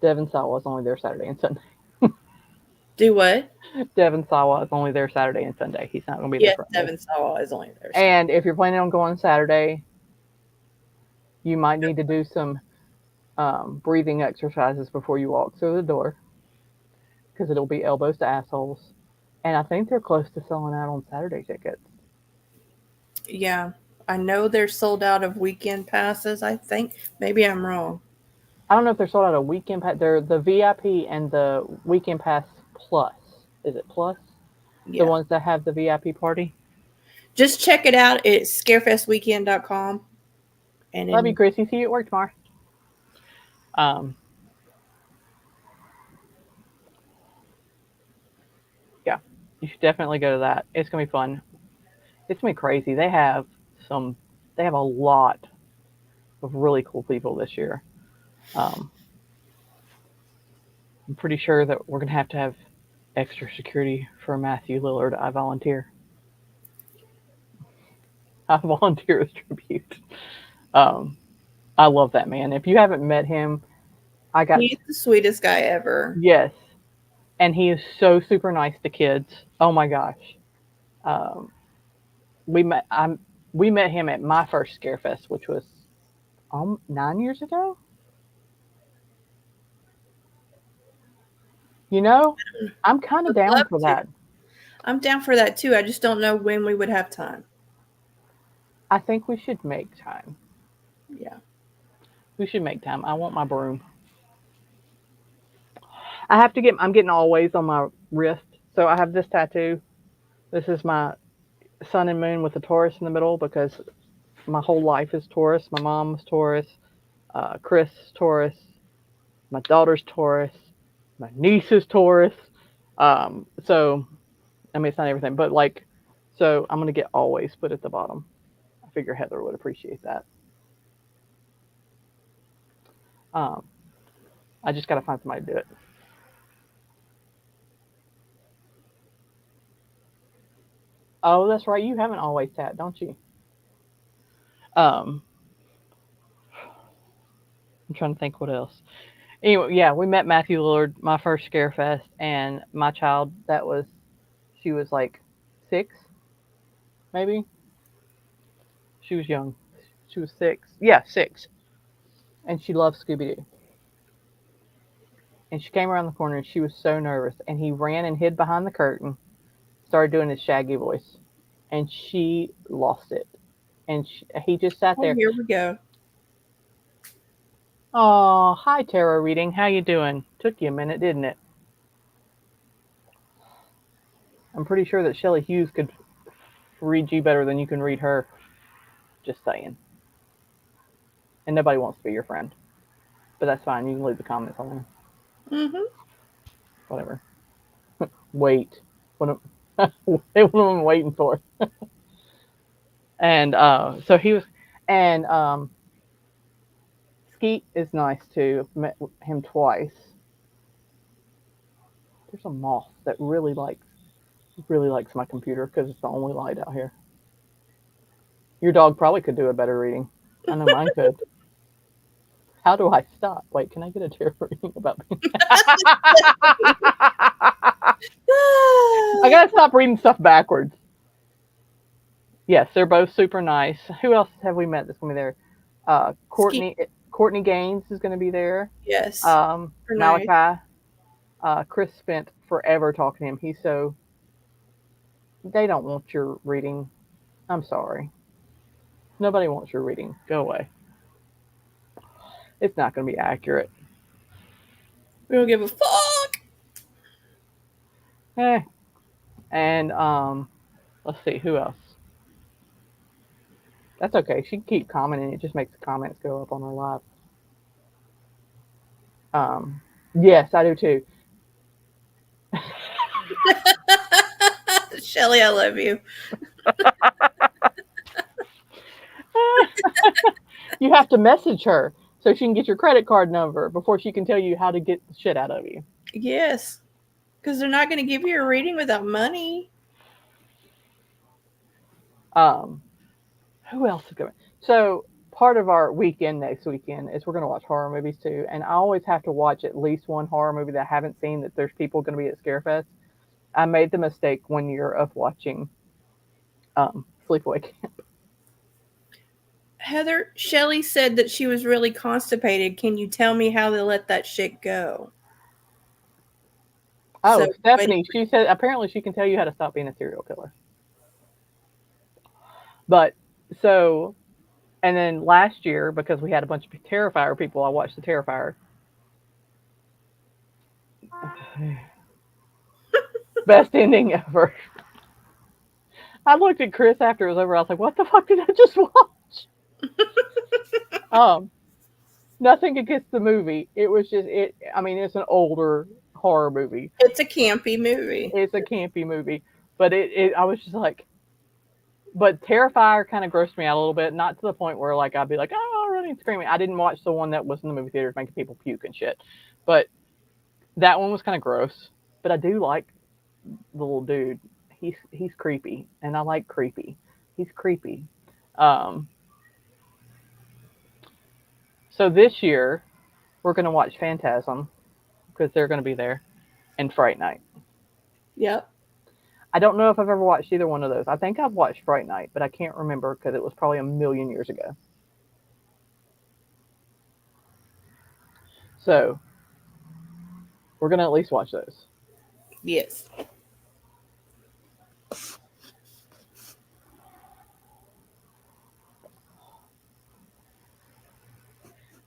Devin Sawa is only there Saturday and Sunday. Do what? Devin Sawa is only there Saturday and Sunday. He's not going to be there Yes, for Sunday. Devin Sawa is only there. So. And if you're planning on going Saturday, you might need to do some breathing exercises before you walk through the door because it'll be elbows to assholes. And I think they're close to selling out on Saturday tickets. Yeah. I know they're sold out of weekend passes, I think. Maybe I'm wrong. I don't know if they're sold out a weekend pass. They're the VIP and the weekend pass plus. Is it plus? The Yeah. ones that have the VIP party. Just check it out. It's scarefestweekend.com. And Love you, then, Chrissy. See you at work tomorrow. Um, yeah, you should definitely go to that. It's gonna be fun. It's gonna be crazy. Some. They have a lot of really cool people this year. Um, I'm pretty sure that we're gonna have extra security for Matthew Lillard. I volunteer. I volunteer as tribute. Um, I love that man. If you haven't met him, I got he's the sweetest guy ever. yes, and he is so super nice to kids. Oh my gosh. Um, we met. We met him at my first Scarefest, which was 9 years ago. You know, I'm kind of Would down love for to. that. I'm down for that too. I just don't know when we would have time. I think we should make time. Yeah. We should make time. I want my broom. I have to get. I'm getting always on my wrist. So I have this tattoo. This is my sun and moon with a Taurus in the middle because my whole life is Taurus. My mom's Taurus. Chris is Taurus. My daughter's Taurus. My niece is Taurus. So I mean, it's not everything, but like, so I'm gonna get always put at the bottom. I figure Heather would appreciate that. Um, I just gotta find somebody to do it. Oh, that's right. You haven't always sat, don't you? Um, I'm trying to think what else. Anyway, yeah, we met Matthew Lillard, my first scare fest, and my child that was she was like 6, maybe. She was young. She was 6. Yeah, 6. And she loved Scooby Doo. And she came around the corner and she was so nervous. And he ran and hid behind the curtain, started doing his shaggy voice. And she lost it. And he just sat Oh, there. here we go. Oh, hi, tarot reading. How you doing? Took you a minute, didn't it? I'm pretty sure that Shelley Hughes could read you better than you can read her. Just saying. And nobody wants to be your friend. But that's fine. You can leave the comments on there. Mm-hmm. Whatever. Wait. What am, what am I waiting for? And so he was, and Skeet is nice too. I've met him twice. There's a moth that really likes my computer because it's the only light out here. Your dog probably could do a better reading. I know mine could. How do I stop? Wait, can I get a tarot reading about me? I gotta stop reading stuff backwards. Yes, they're both super nice. Who else have we met that's gonna be there? Ski. Courtney Gaines is gonna be there. Yes. Super nice. Malachi. Chris spent forever talking to him. He's so they don't want your reading. I'm sorry. Nobody wants your reading. Go away. It's not going to be accurate. We don't give a fuck. Eh. And let's see who else. That's okay. She can keep commenting. It just makes the comments go up on her live. Um, yes, I do too. Shelly, I love you. You have to message her so she can get your credit card number before she can tell you how to get the shit out of you. Yes. Because they're not going to give you a reading without money. Um, who else is going? So part of our weekend next weekend is we're going to watch horror movies too, and I always have to watch at least one horror movie that I haven't seen that there's people going to be at Scarefest. I made the mistake one year of watching Sleepaway Camp. Heather, Shelly said that she was really constipated. Can you tell me how they let that shit go? So, Oh, waiting Stephanie, for she said apparently she can tell you how to stop being a serial killer. But so, and then last year because we had a bunch of Terrifier people, I watched the Terrifier. Best ending ever. I looked at Chris after it was over. I was like, "What the fuck did I just watch?" Um, nothing against the movie. It was just it. I mean, it's an older horror movie. it's a campy movie. It's a campy movie, but I was just like, but Terrifier kind of grossed me out a little bit. Not to the point where like I'd be like, oh, running and screaming. I didn't watch the one that was in the movie theaters making people puke and shit, but that one was kind of gross. But I do like the little dude. He's creepy, and I like creepy. He's creepy. Um, so this year we're gonna watch Phantasm because they're gonna be there, and Fright Night. Yep. I don't know if I've ever watched either one of those. I think I've watched Fright Night, but I can't remember because it was probably a million years ago. So we're gonna at least watch those. Yes.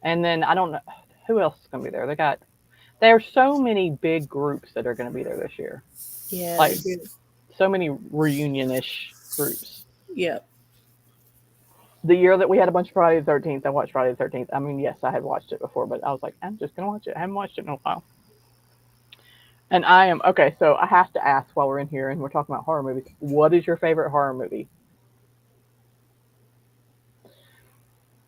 And then I don't know who else is gonna be there. There's so many big groups that are gonna be there this year. Yeah, they Like do. so many reunion-ish groups. Yep. The year that we had a bunch of Friday the 13th, I watched Friday the 13th. I mean, yes, I had watched it before, but I was like, I'm just gonna watch it. I haven't watched it in a while. And I am okay. So I have to ask while we're in here and we're talking about horror movies. What is your favorite horror movie?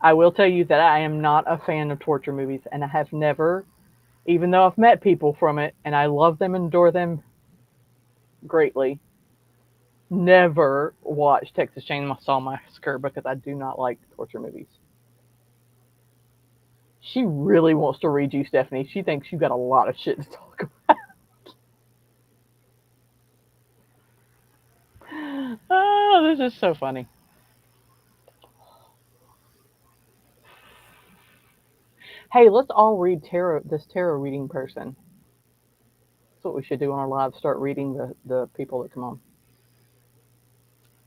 I will tell you that I am not a fan of torture movies, and I have never, even though I've met people from it and I love them and adore them greatly, never watch Texas Chainsaw Massacre because I do not like torture movies. She really wants to read you, Stephanie. She thinks you got a lot of shit to talk about. Oh, this is so funny. Hey, let's all read tarot. This tarot reading person. That's what we should do on our live. Start reading the people that come on.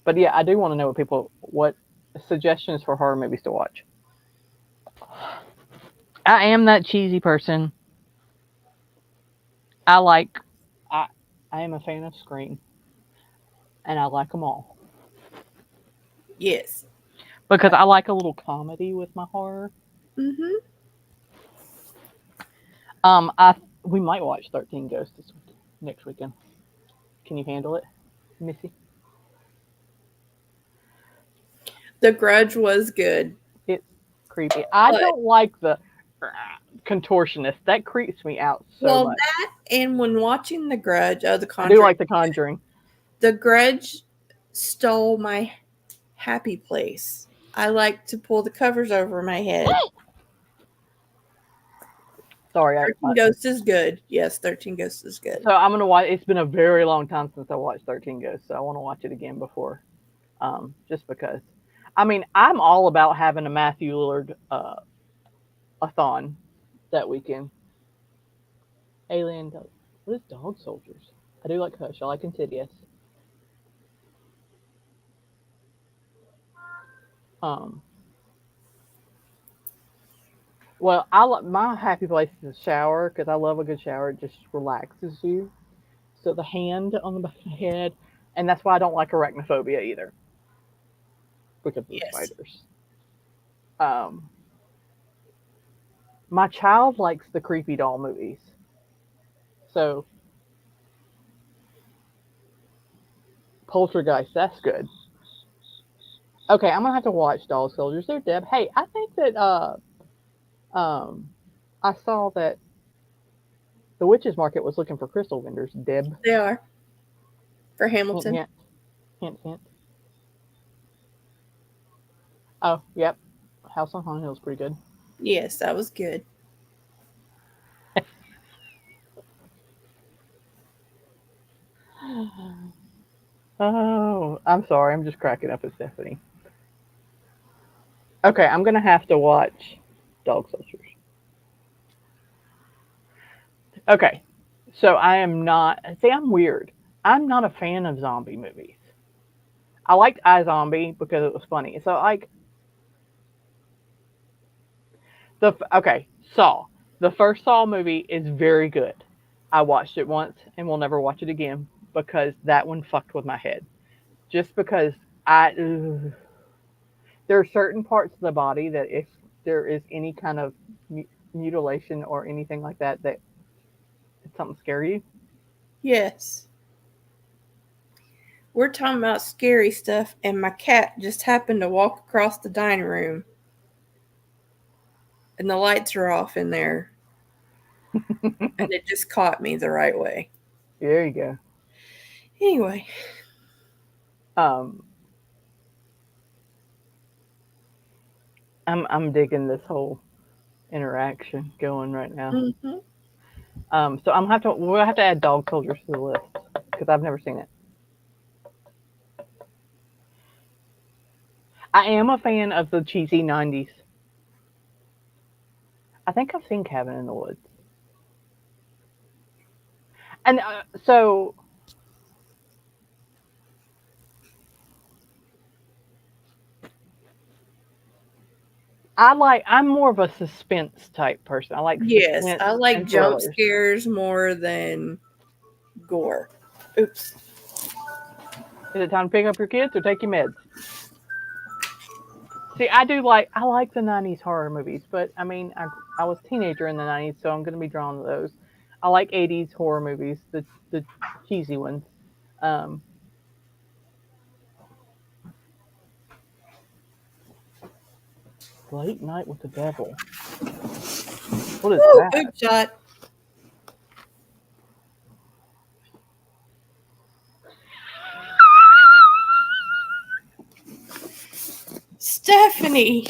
But yeah, I do want to know what suggestions for horror movies to watch. I am that cheesy person. I like I I am a fan of Scream, and I like them all Yes. because I like a little comedy with my horror. Mm-hmm. I we might watch 13 Ghosts next weekend. Can you handle it, Missy? The Grudge was good, It's creepy. I but don't like the contortionist. That creeps me out so well, much. that and when watching The Grudge, oh, The I do Conjuring, like The Conjuring. The Grudge stole my happy place. I like to pull the covers over my head. Sorry, 13 Ghosts is good. Yes, 13 Ghosts is good. so I'm gonna watch. It's been a very long time since I watched 13 Ghosts, so I want to watch it again before, just because. I mean, I'm all about having a Matthew Lillard a thon that weekend. Alien. What is Dog Soldiers? I do like Hush. I like Insidious. Um, well, my happy place is a shower because I love a good shower. It just relaxes you. So the hand on the back of the head, and that's why I don't like arachnophobia either because of the Yes. spiders. Um, my child likes the creepy doll movies, so Poltergeist, that's good. Okay, I'm gonna have to watch Dog Soldiers. They're Deb. Hey, I think that um, I saw that the witches market was looking for crystal vendors. Deb, They are for hint, Hamilton. hint, hint, hint. Oh, yep. House on Haunted Hill is pretty good. Yes, that was good. Oh, I'm sorry. I'm just cracking up at Stephanie. Okay, I'm gonna have to watch Dog Soldiers. Okay, so I am not. See, I'm weird. I'm not a fan of zombie movies. I liked iZombie because it was funny. So like okay, Saw. The first Saw movie is very good. I watched it once and will never watch it again because that one fucked with my head. Just because I there are certain parts of the body that if there is any kind of mutilation or anything like that, that it's something scary you. Yes. We're talking about scary stuff, and my cat just happened to walk across the dining room, and the lights are off in there, and it just caught me the right way. There you go. Anyway, Um, I'm digging this whole interaction going right now. hmm So we'll have to add Dog Soldiers to the list because I've never seen it. I am a fan of the cheesy '90s. I think I've seen Cabin in the Woods, and so I'm more of a suspense type person. I like yes, suspense I like and jump thrillers. scares more than gore. Oops. Is it time to pick up your kids or take your meds? See, I like the '90s horror movies, but I mean I was a teenager in the '90s, so I'm going to be drawn to those. I like '80s horror movies, the cheesy ones. Um, Late Night with the Devil. What is Woo, that? poop shot. Stephanie.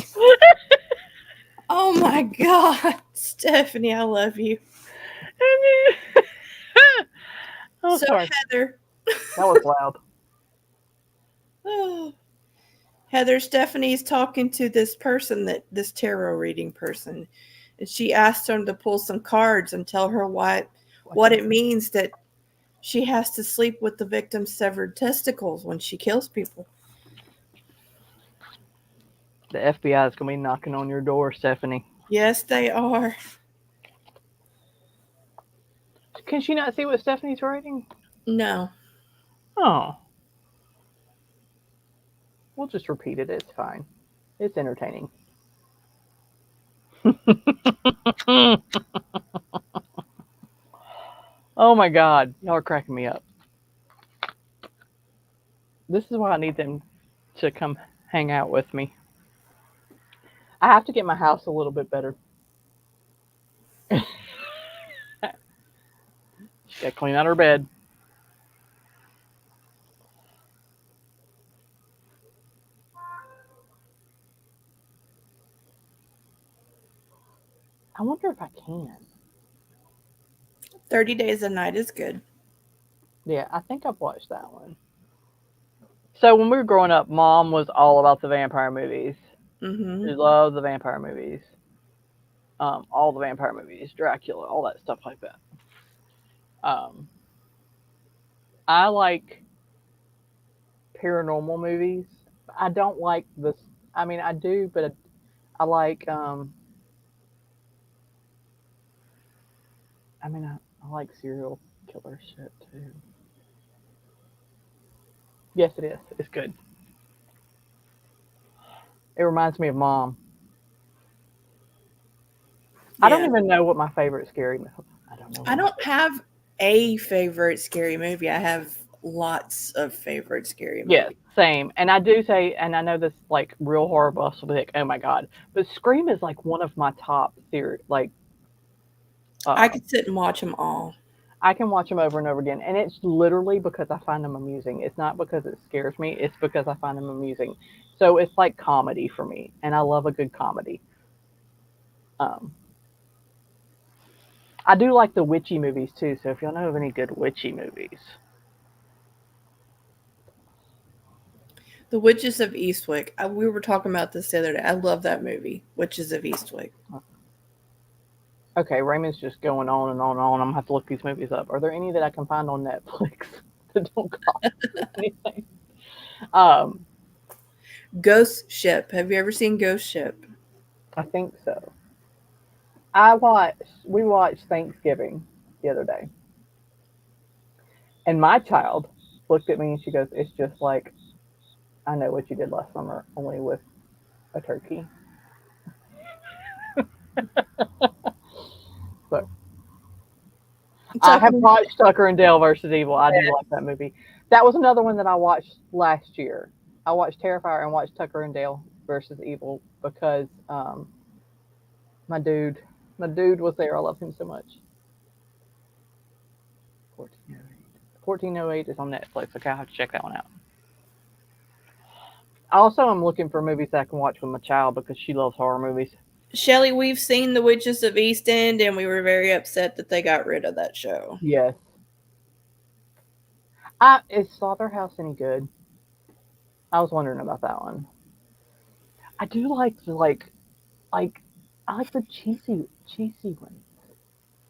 Oh my God. Stephanie, I love you. Oh, So, sorry. Heather. That was loud. Oh, Heather, Stephanie's talking to this person, that this tarot reading person, and she asked him to pull some cards and tell her Watch what out. it means that she has to sleep with the victim's severed testicles when she kills people. The FBI is going to be knocking on your door, Stephanie. Yes, they are. Can she not see what Stephanie's writing? No. Oh, we'll just repeat it. It's fine. It's entertaining. Oh my God. Y'all are cracking me up. This is why I need them to come hang out with me. I have to get my house a little bit better. She got to clean out her bed. I wonder if I can. 30 Days a Night is good. Yeah, I think I've watched that one. So when we were growing up, Mom was all about the vampire movies. Mm-hmm. She loved the vampire movies. All the vampire movies, Dracula, all that stuff like that. Um, I like paranormal movies. I don't like this. I mean, I do, but I like. I mean, I like serial killer shit too. Yes, it is. It's good. It reminds me of Mom. I don't Yeah. even know what my favorite scary movie. I don't know I what my don't favorite. have a favorite scary movie. I have lots of favorite scary Yes, movies. same. And I do say, and I know this like real horror buffs will be like, oh my god, but Scream is like one of my top series. Like, I uh, could sit and watch them all. I can watch them over and over again, and it's literally because I find them amusing. It's not because it scares me. It's because I find them amusing. So it's like comedy for me, and I love a good comedy. Um, I do like the witchy movies too. So if y'all know of any good witchy movies, The Witches of Eastwick. We were talking about this the other day. I love that movie, Witches of Eastwick. okay, Raymond's just going on and on and on. I'm gonna have to look these movies up. Are there any that I can find on Netflix that don't cost me anything? Um, Ghost Ship. Have you ever seen Ghost Ship? I think so. We watched Thanksgiving the other day, and my child looked at me and she goes, "It's just like I know what you did last summer, only with a turkey." So I have Tucker. watched Tucker and Dale versus Evil. I do like that movie. That was another one that I watched last year. I watched Terrifier and watched Tucker and Dale versus Evil because my dude, my dude was there. I love him so much. 1408. 1408 is on Netflix. Okay, I have to check that one out. Also, I'm looking for movies that I can watch with my child because she loves horror movies. Shelley, we've seen The Witches of East End, and we were very upset that they got rid of that show. Yes. Is Slaughterhouse any good? I was wondering about that one. I do like I like the cheesy ones.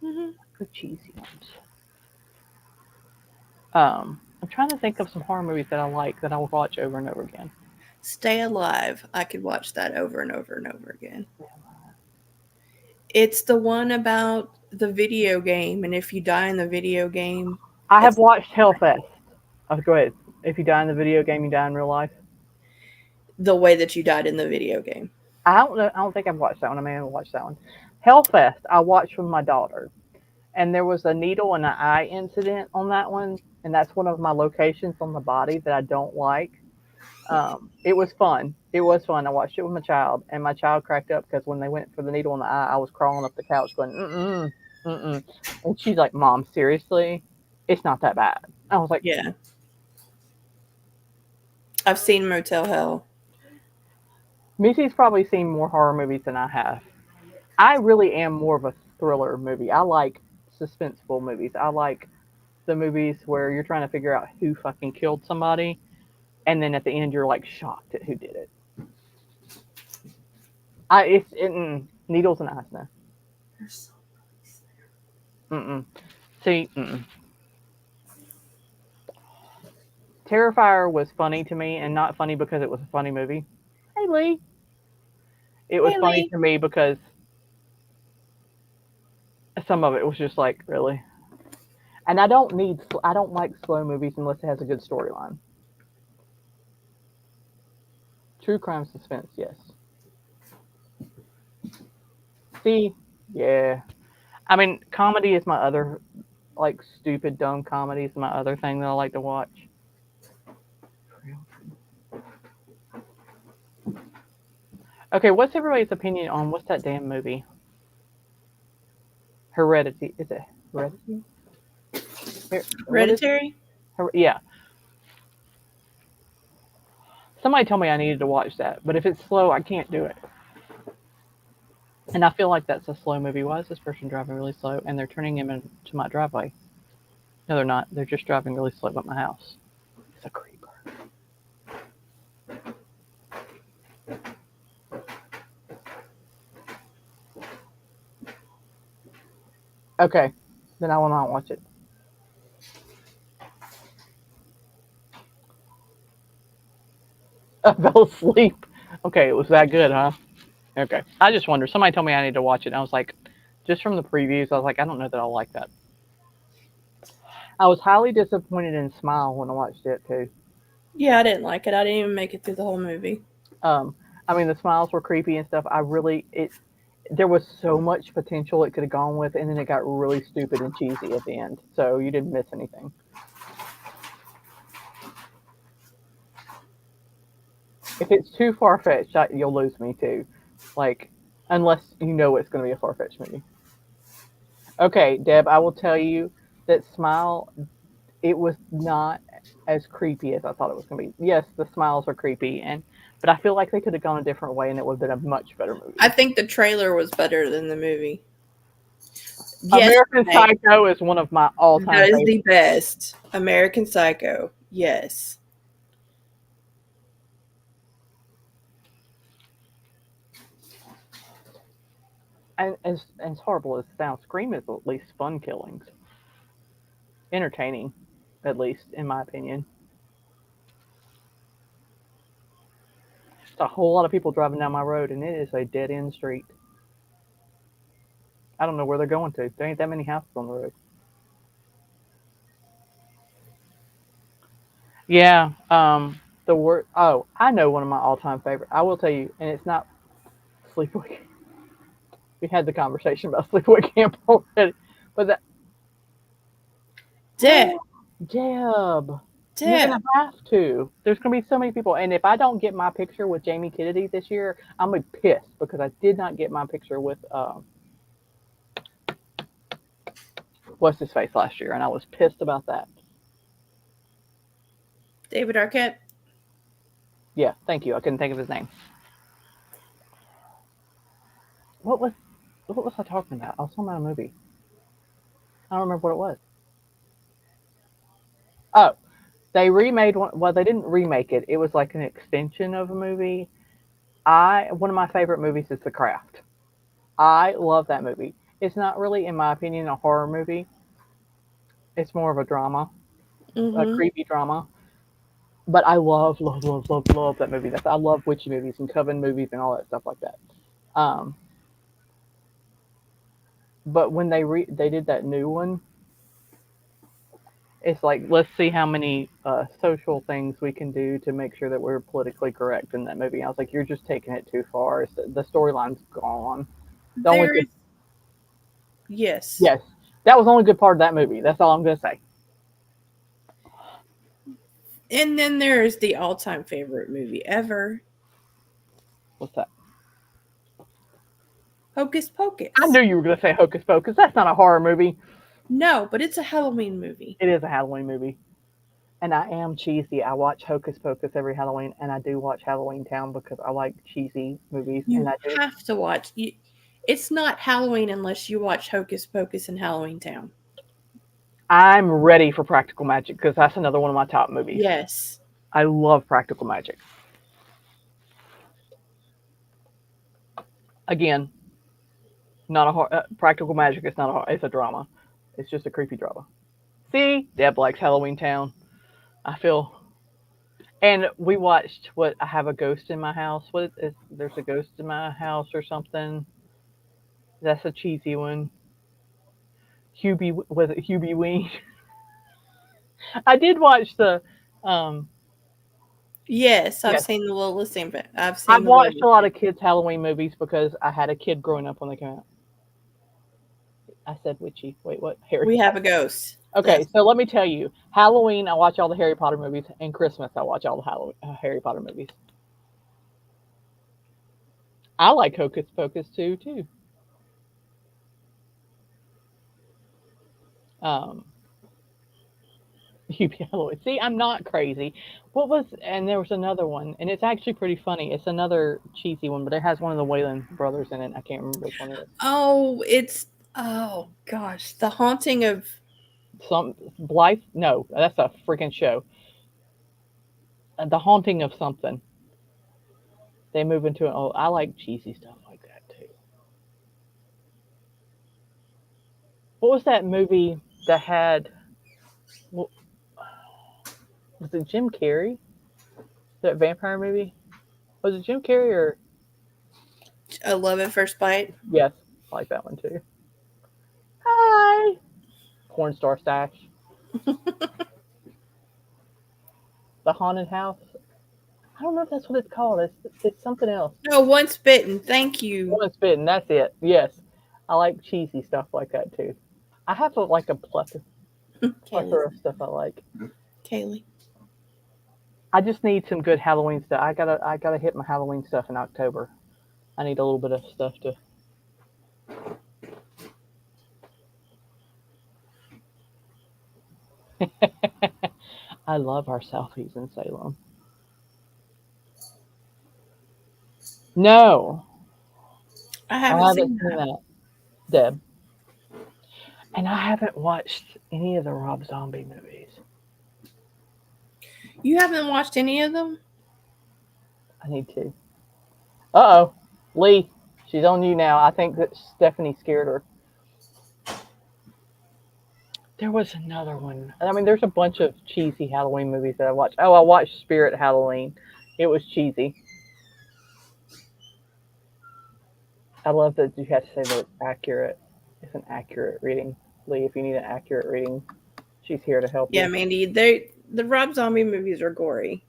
Mm-hmm. The cheesy ones. I'm trying to think of some horror movies that I like that I will watch over and over again. Stay Alive. I could watch that over and over and over again. It's the one about the video game, and if you die in the video game, I have it's watched Hellfest. Oh, go ahead. If you die in the video game, you die in real life. the way that you died in the video game. I don't know. I don't think I've watched that one. I may have watched that one. Hellfest. I watched with my daughter, and there was a needle and an eye incident on that one, and that's one of my locations on the body that I don't like. It was fun. It was fun. I watched it with my child, and my child cracked up because when they went for the needle in the eye, I was crawling up the couch going, mm mm, mm, and she's like, "Mom, seriously, it's not that bad." I was like, Yeah, I've seen Motel Hell. Missy's probably seen more horror movies than I have. I really am more of a thriller movie. I like suspenseful movies. I like the movies where you're trying to figure out who fucking killed somebody, and then at the end you're like shocked at who did it. Needles and ice now. There's so nice. Mm-mm. See, Terrifier was funny to me, and not funny because it was a funny movie. Hey Lee, it was Hey, funny Lee. to me because some of it was just like really. And I don't like slow movies unless it has a good storyline. True crime suspense, yes. See, yeah. I mean, comedy is my other like stupid dumb comedy is my other thing that I like to watch. Okay, what's everybody's opinion on what's that damn movie? Heredity. Is it Heredity? What is? Hereditary? Yeah. Somebody told me I needed to watch that, but if it's slow, I can't do it. And I feel like that's a slow movie. Why is this person driving really slow? And they're turning him into my driveway. No, they're not. They're just driving really slow by my house. It's a creeper. Okay, then I will not watch it. I fell asleep. Okay, it was that good, huh? Okay. I just wonder. Somebody told me I need to watch it. And I was like, just from the previews, I was like, I don't know that I'll like that. I was highly disappointed in Smile when I watched it too. Yeah, I didn't like it. I didn't even make it through the whole movie. Um, I mean, the smiles were creepy and stuff. I really it there was so much potential it could have gone with, and then it got really stupid and cheesy at the end. So you didn't miss anything. If it's too far fetched, you'll lose me too. Like, unless you know it's going to be a far fetched movie. Okay, Deb, I will tell you that Smile, it was not as creepy as I thought it was going to be. Yes, the smiles are creepy, but I feel like they could have gone a different way, and it would have been a much better I movie. think the trailer was better than the movie. Yes, American Renee, Psycho is one of my all-time that is the favorites, best. American Psycho. Yes. and as horrible as it sounds, Scream is at least fun killings, entertaining, at least in my opinion. It's a whole lot of people driving down my road, and it is a dead end street. I don't know where they're going to. There ain't that many houses on the road. Yeah. The word. Oh, I know one of my all-time favorite. I will tell you, and it's not Sleepaway. We had the conversation about Sleepaway Camp already, but that. Deb. Jeb, you're Deb. gonna have to. There's gonna be so many people, and if I don't get my picture with Jamie Kennedy this year, I'm gonna be pissed because I did not get my picture with what's his face last year, and I was pissed about that. David Arquette. Yeah, thank you. I couldn't think of his name. What was what was I talking about? I was talking about a movie. I don't remember what it was. Oh, they remade one. Well, they didn't remake it. It was like an extension of a movie. I One of my favorite movies is The Craft. I love that movie. It's not really, in my opinion, a horror movie. It's more of a drama, a Mm-hmm. creepy drama. But I love, love, love, love, love that movie. I love witchy movies and coven movies and all that stuff like that. Um, but when they did that new one, it's like let's see how many social things we can do to make sure that we're politically correct in that movie. I was like, you're just taking it too far. The storyline's gone. The only There good, is. Yes. yes, that was the only good part of that movie. That's all I'm gonna say. And then there is the all time favorite movie ever, What's that? Hocus I Pocus. knew you were gonna say Hocus Pocus. That's not a horror movie. No, but it's a Halloween movie. It is a Halloween movie. And I am cheesy. I watch Hocus Pocus every Halloween, and I do watch Halloween Town because I like cheesy movies, and You I do. have to watch. It's not Halloween unless you watch Hocus Pocus and Halloween Town. I'm ready for Practical Magic because that's another one of my top movies. Yes. I love Practical Magic. Again, not a Practical Magic is not a it's a drama. It's just a creepy drama. See, Deb likes Halloween Town. I feel. And we watched what I have a ghost in my house. What is there's a ghost in my house or something? That's a cheesy one. Hubie was it Hubie Ween? I did watch the um Yes, I've yes. seen the little listing, but I've I've seen the little watched a lot listing. of kids Halloween movies because I had a kid growing up when they came out. I said witchy. Wait, what? Harry We have Potter. a ghost. Okay, Yes. so let me tell you. Halloween, I watch all the Harry Potter movies, and Christmas, I watch all the Halloween, Harry Potter movies. I like Hocus Pocus too. Um, Hubie Halloween. See, I'm not crazy. What was? And there was another one, and it's actually pretty funny. It's another cheesy one, but it has one of the Wayland brothers in it. I can't remember which one it is. Oh, it's oh gosh, the haunting of Some Blythe? No, that's a freaking show. The Haunting of something. They move into an. Oh, I like cheesy stuff like that too. What was that movie that had? Was it Jim Carrey? That vampire movie? Was it Jim Carrey or a love at first bite. yes? I like that one too. Hi, porn star stash. The haunted house. I don't know if that's what it's called. It's something else. No, once bitten. Thank you, One spitting. That's it. Yes, I like cheesy stuff like that too. I have like a Kaylee. plethora of stuff I like. Kaylee. I just need some good Halloween stuff. I gotta hit my Halloween stuff in October. I need a little bit of stuff to. I love our selfies in Salem. No, I I haven't haven't seen seen that. that, Deb. And I haven't watched any of the Rob Zombie movies. You haven't watched any of them? I need to. Uh oh, Lee, she's on you now. I think that Stephanie scared her. There was another one. I mean, there's a bunch of cheesy Halloween movies that I watched. Oh, I watched Spirit Halloween. It was cheesy. I love that you have to say that it's accurate. It's an accurate reading. Lee, if you need an accurate reading, she's here to help Yeah, you. Mandy. The Rob Zombie movies are gory.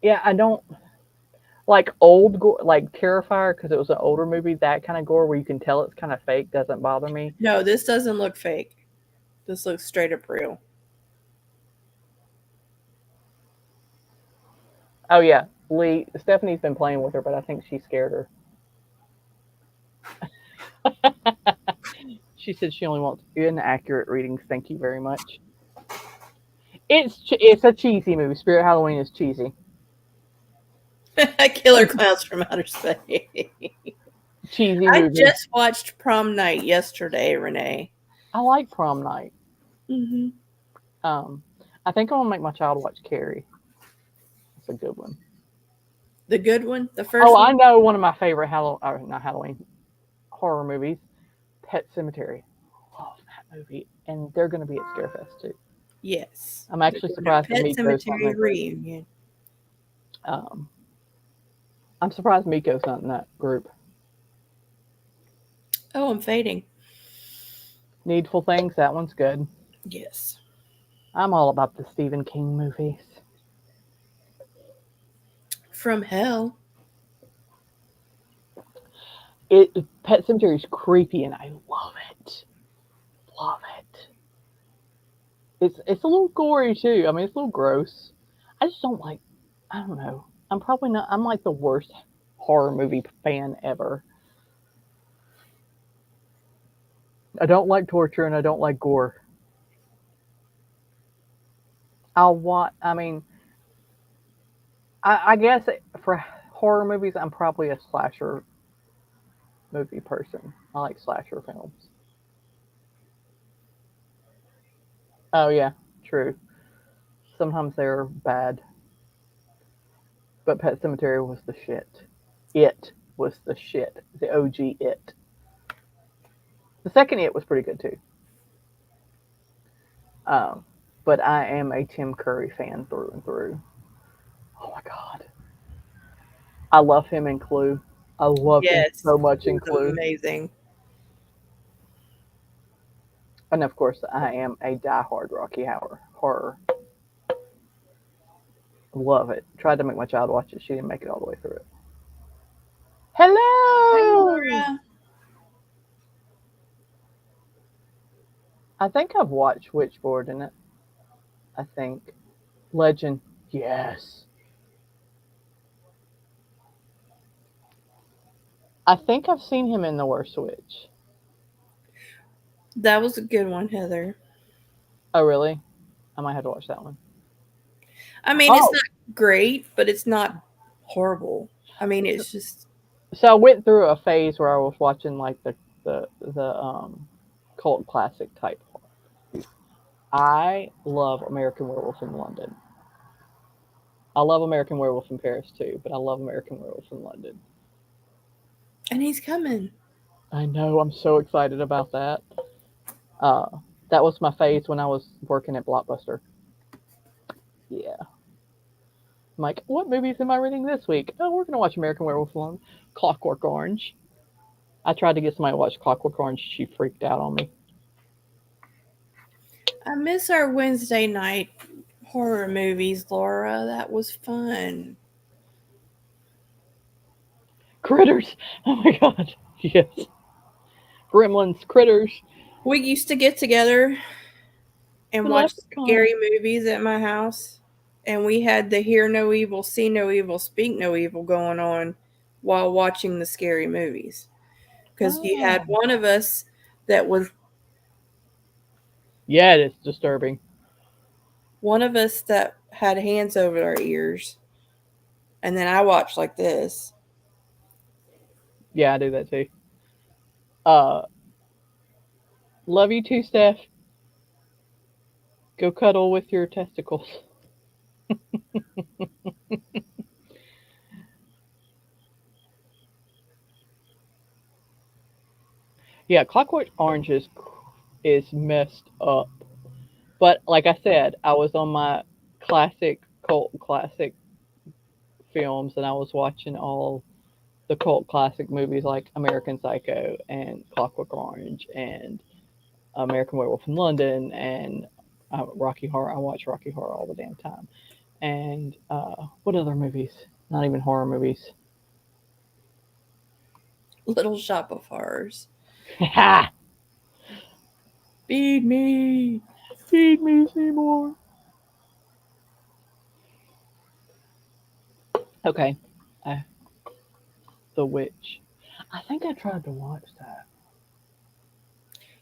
Yeah, I don't like old gore, like Terrifier, because it was an older movie. That kind of gore where you can tell it's kind of fake doesn't bother me. No, this doesn't look fake. This looks straight up real. Oh yeah, Lee. Stephanie's been playing with her, but I think she scared her. She said she only wants inaccurate readings. Thank you very much. It's a cheesy movie. Spirit Halloween is cheesy. Killer Clowns from Outer Space. Cheesy I movie. just watched Prom Night yesterday, Renee. I like Prom Night. Hmm. Um, I think I'm gonna make my child watch Carrie. That's a good one. The good one, the Oh, first I one. know one of my favorite not Halloween horror movies, Pet Cemetery. Love that movie, and they're gonna be at Scarefest too. Yes, I'm they're actually doing a surprised that Pet Miko's not in Cemetery that group. reunion. Um, I'm surprised Miko's not in that group. Oh, I'm fading. Needful Things, that one's good. Yes. I'm all about the Stephen King movies. From Hell. Pet Cemetery is creepy, and I love it. Love it. It's a little gory too. I mean, it's a little gross. I just don't like. I don't know. I'm probably not. I'm like the worst horror movie fan ever. I don't like torture and I don't like gore. I'll watch. I mean, I guess for horror movies, I'm probably a slasher movie person. I like slasher films. Oh yeah, true. Sometimes they're bad, but Pet Cemetery was the shit. It was the shit. The OG It. The second It was pretty good too. Um, but I am a Tim Curry fan through and through. Oh my god, I love him in Clue. I love him Yes, so much it in was Clue. amazing. And of course, I am a diehard Rocky Horror. Love it. Tried to make my child watch it. She didn't make it all the way through it. Hey, Hello. Laura. I think I've watched Witchboard in it. I think Legend. Yes. I think I've seen him in The Worst Witch. That was a good one, Heather. Oh really? I might have to watch that one. I mean, it's Oh, not great, but it's not horrible. I mean, it's just so I went through a phase where I was watching like the cult classic type movies. I love American Werewolf in London. I love American Werewolf in Paris too, but I love American Werewolf in London. and he's coming. I know. I'm so excited about that. Uh, that was my phase when I was working at Blockbuster. Yeah. I'm like, what movies am I reading this week? Oh, we're gonna watch American Werewolf in London, Clockwork Orange. I tried to get somebody to watch Clockwork Orange. She freaked out on me. I miss our Wednesday night horror movies, Laura. That was fun. Critters. Oh my god. Yes. Gremlins. Critters. We used to get together and The watch Leprechaun. scary movies at my house, and we had the hear no evil, see no evil, speak no evil going on while watching the scary movies. Because you had Oh. one of us that was Yeah, it is disturbing. one of us that had hands over our ears, and then I watched like this. Yeah, I do that too. Uh, love you too, Steph. Go cuddle with your testicles. Yeah, Clockwork Orange is messed up. But like I said, I was on my classic cult classic films, and I was watching all the cult classic movies like American Psycho and Clockwork Orange and American Werewolf in London and Rocky Horror. I watch Rocky Horror all the damn time. And what other movies? Not even horror movies. Little Shop of Horrors. Ha! Feed me, feed me, Seymour. Okay, uh, The Witch. I think I tried to watch that.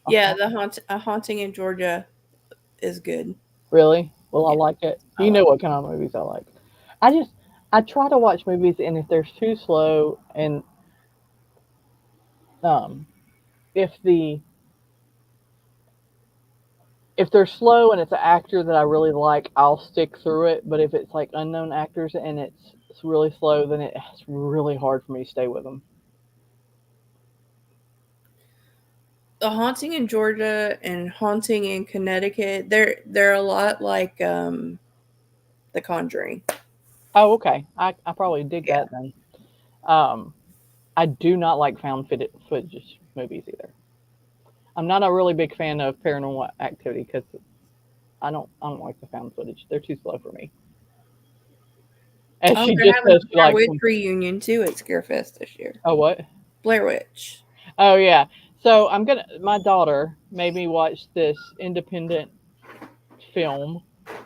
Yeah, Uh-huh. A Haunting in Georgia is good. Really? Well, I Yeah, like it. I You know like what kind of movies I like. I just I try to watch movies, and if they're too slow, and um, if the if they're slow and it's an actor that I really like, I'll stick through it. But if it's like unknown actors and it's really slow, then it's really hard for me to stay with them. The Haunting in Georgia and Haunting in Connecticut. They're a lot like The Conjuring. Oh, okay. I probably dig Yeah. that then. Um, I do not like footage movies either. I'm not a really big fan of Paranormal Activity because I don't like the found footage. They're too slow for me. And Oh, she they're just having says a she Blair likes Witch them. reunion too at Scarefest this year. Oh what? Blair Witch. Oh yeah. So my daughter made me watch this independent film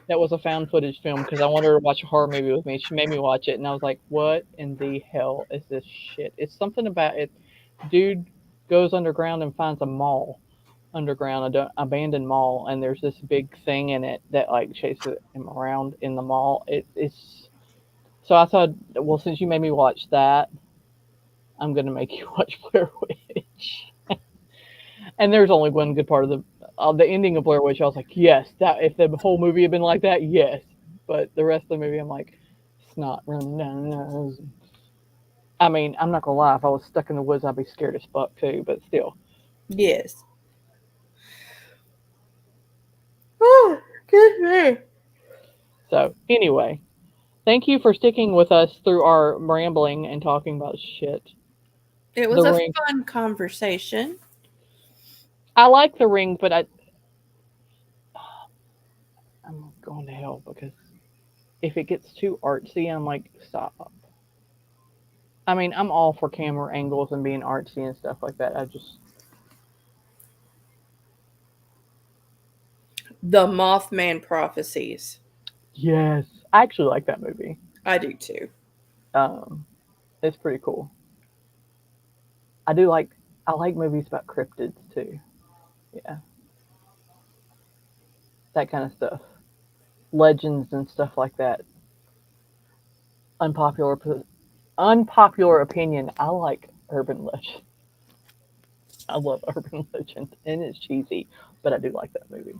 that was a found footage film because I wanted her to watch a horror movie with me. She made me watch it, and I was like, "What in the hell is this shit?" It's something about it. Dude goes underground and finds a mall. underground abandoned mall, and there's this big thing in it that like chases him around in the mall. It's so I thought, well, since you made me watch that, I'm gonna make you watch Blair Witch. And there's only one good part of the ending of Blair Witch. I was like, yes, that if the whole movie had been like that, yes. But the rest of the movie, I'm like, snot running down the nose. I mean, I'm not gonna lie. If I was stuck in the woods, I'd be scared as fuck too. But still. Yes. Oh, good me. So anyway, thank you for sticking with us through our rambling and talking about shit. It was The a Ring. fun conversation. I like The Ring, but I'm going to hell because if it gets too artsy, I'm like, stop. I mean, I'm all for camera angles and being artsy and stuff like that. I just The Mothman Prophecies. yes, I actually like that movie. I do too. Um, it's pretty cool. I do like I like movies about cryptids too. Yeah, that kind of stuff, legends and stuff like that. Unpopular unpopular opinion. I like urban legend. I love urban legend, and it's cheesy, but I do like that movie.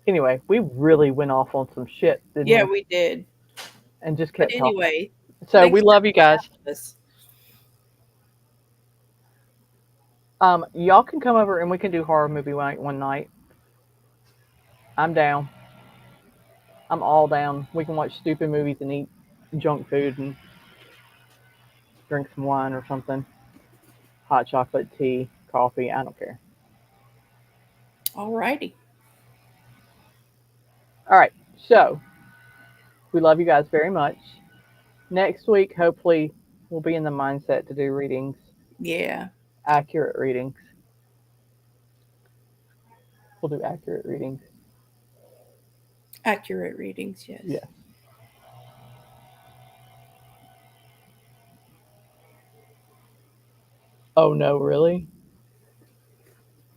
Anyway, we really went off on some shit, didn't Yeah, we? we did. And just But kept talking. anyway, So thanks we for love you guys. having us. Y'all can come over and we can do horror movie night one night. I'm down. I'm all down. We can watch stupid movies and eat junk food and drink some wine or something. Hot chocolate, tea, coffee. I don't care. Alrighty. All right. So we love you guys very much. Next week, hopefully, we'll be in the mindset to do readings, Yeah. accurate readings. We'll do accurate readings. Accurate readings, yes. Yes. Oh no, really?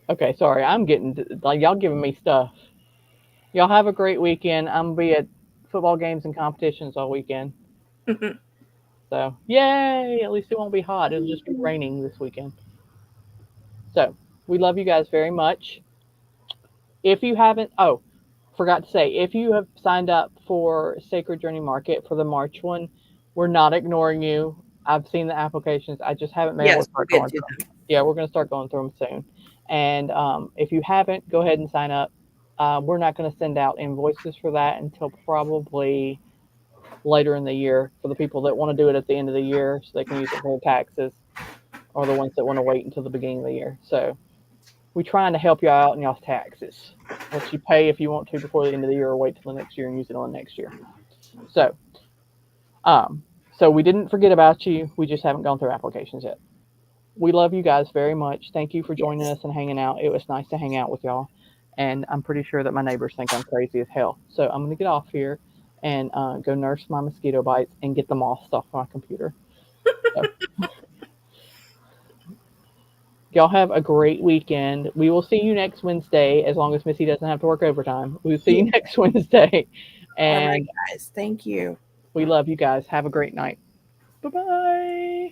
Okay, sorry. I'm getting like y'all giving me stuff. Y'all have a great weekend. I'm gonna be at football games and competitions all weekend. So yay! At least it won't be hot. It'll just be raining this weekend. So we love you guys very much. If you haven't, oh, forgot to say, if you have signed up for Sacred Journey Market for the March one, we're not ignoring you. I've seen the applications. I just haven't been able Yes, to we'll start get going to through them. them. Yeah, we're going to start going through them soon. And if you haven't, go ahead and sign up. We're not going to send out invoices for that until probably later in the year for the people that want to do it at the end of the year so they can use it for their taxes or the ones that want to wait until the beginning of the year. So we're trying to help you out in y'all's taxes. Let you pay if you want to before the end of the year or wait till the next year and use it on the next year. So, um, so we didn't forget about you. We just haven't gone through applications yet. We love you guys very much. Thank you for joining Yes. us and hanging out. It was nice to hang out with y'all. And I'm pretty sure that my neighbors think I'm crazy as hell. So I'm going to get off here and go nurse my mosquito bites and get the moths off my computer. So, y'all have a great weekend. We will see you next Wednesday as long as Missy doesn't have to work overtime. We'll see Yeah. you next Wednesday. All right, And guys. Thank you. we love you guys. Have a great night. Bye bye.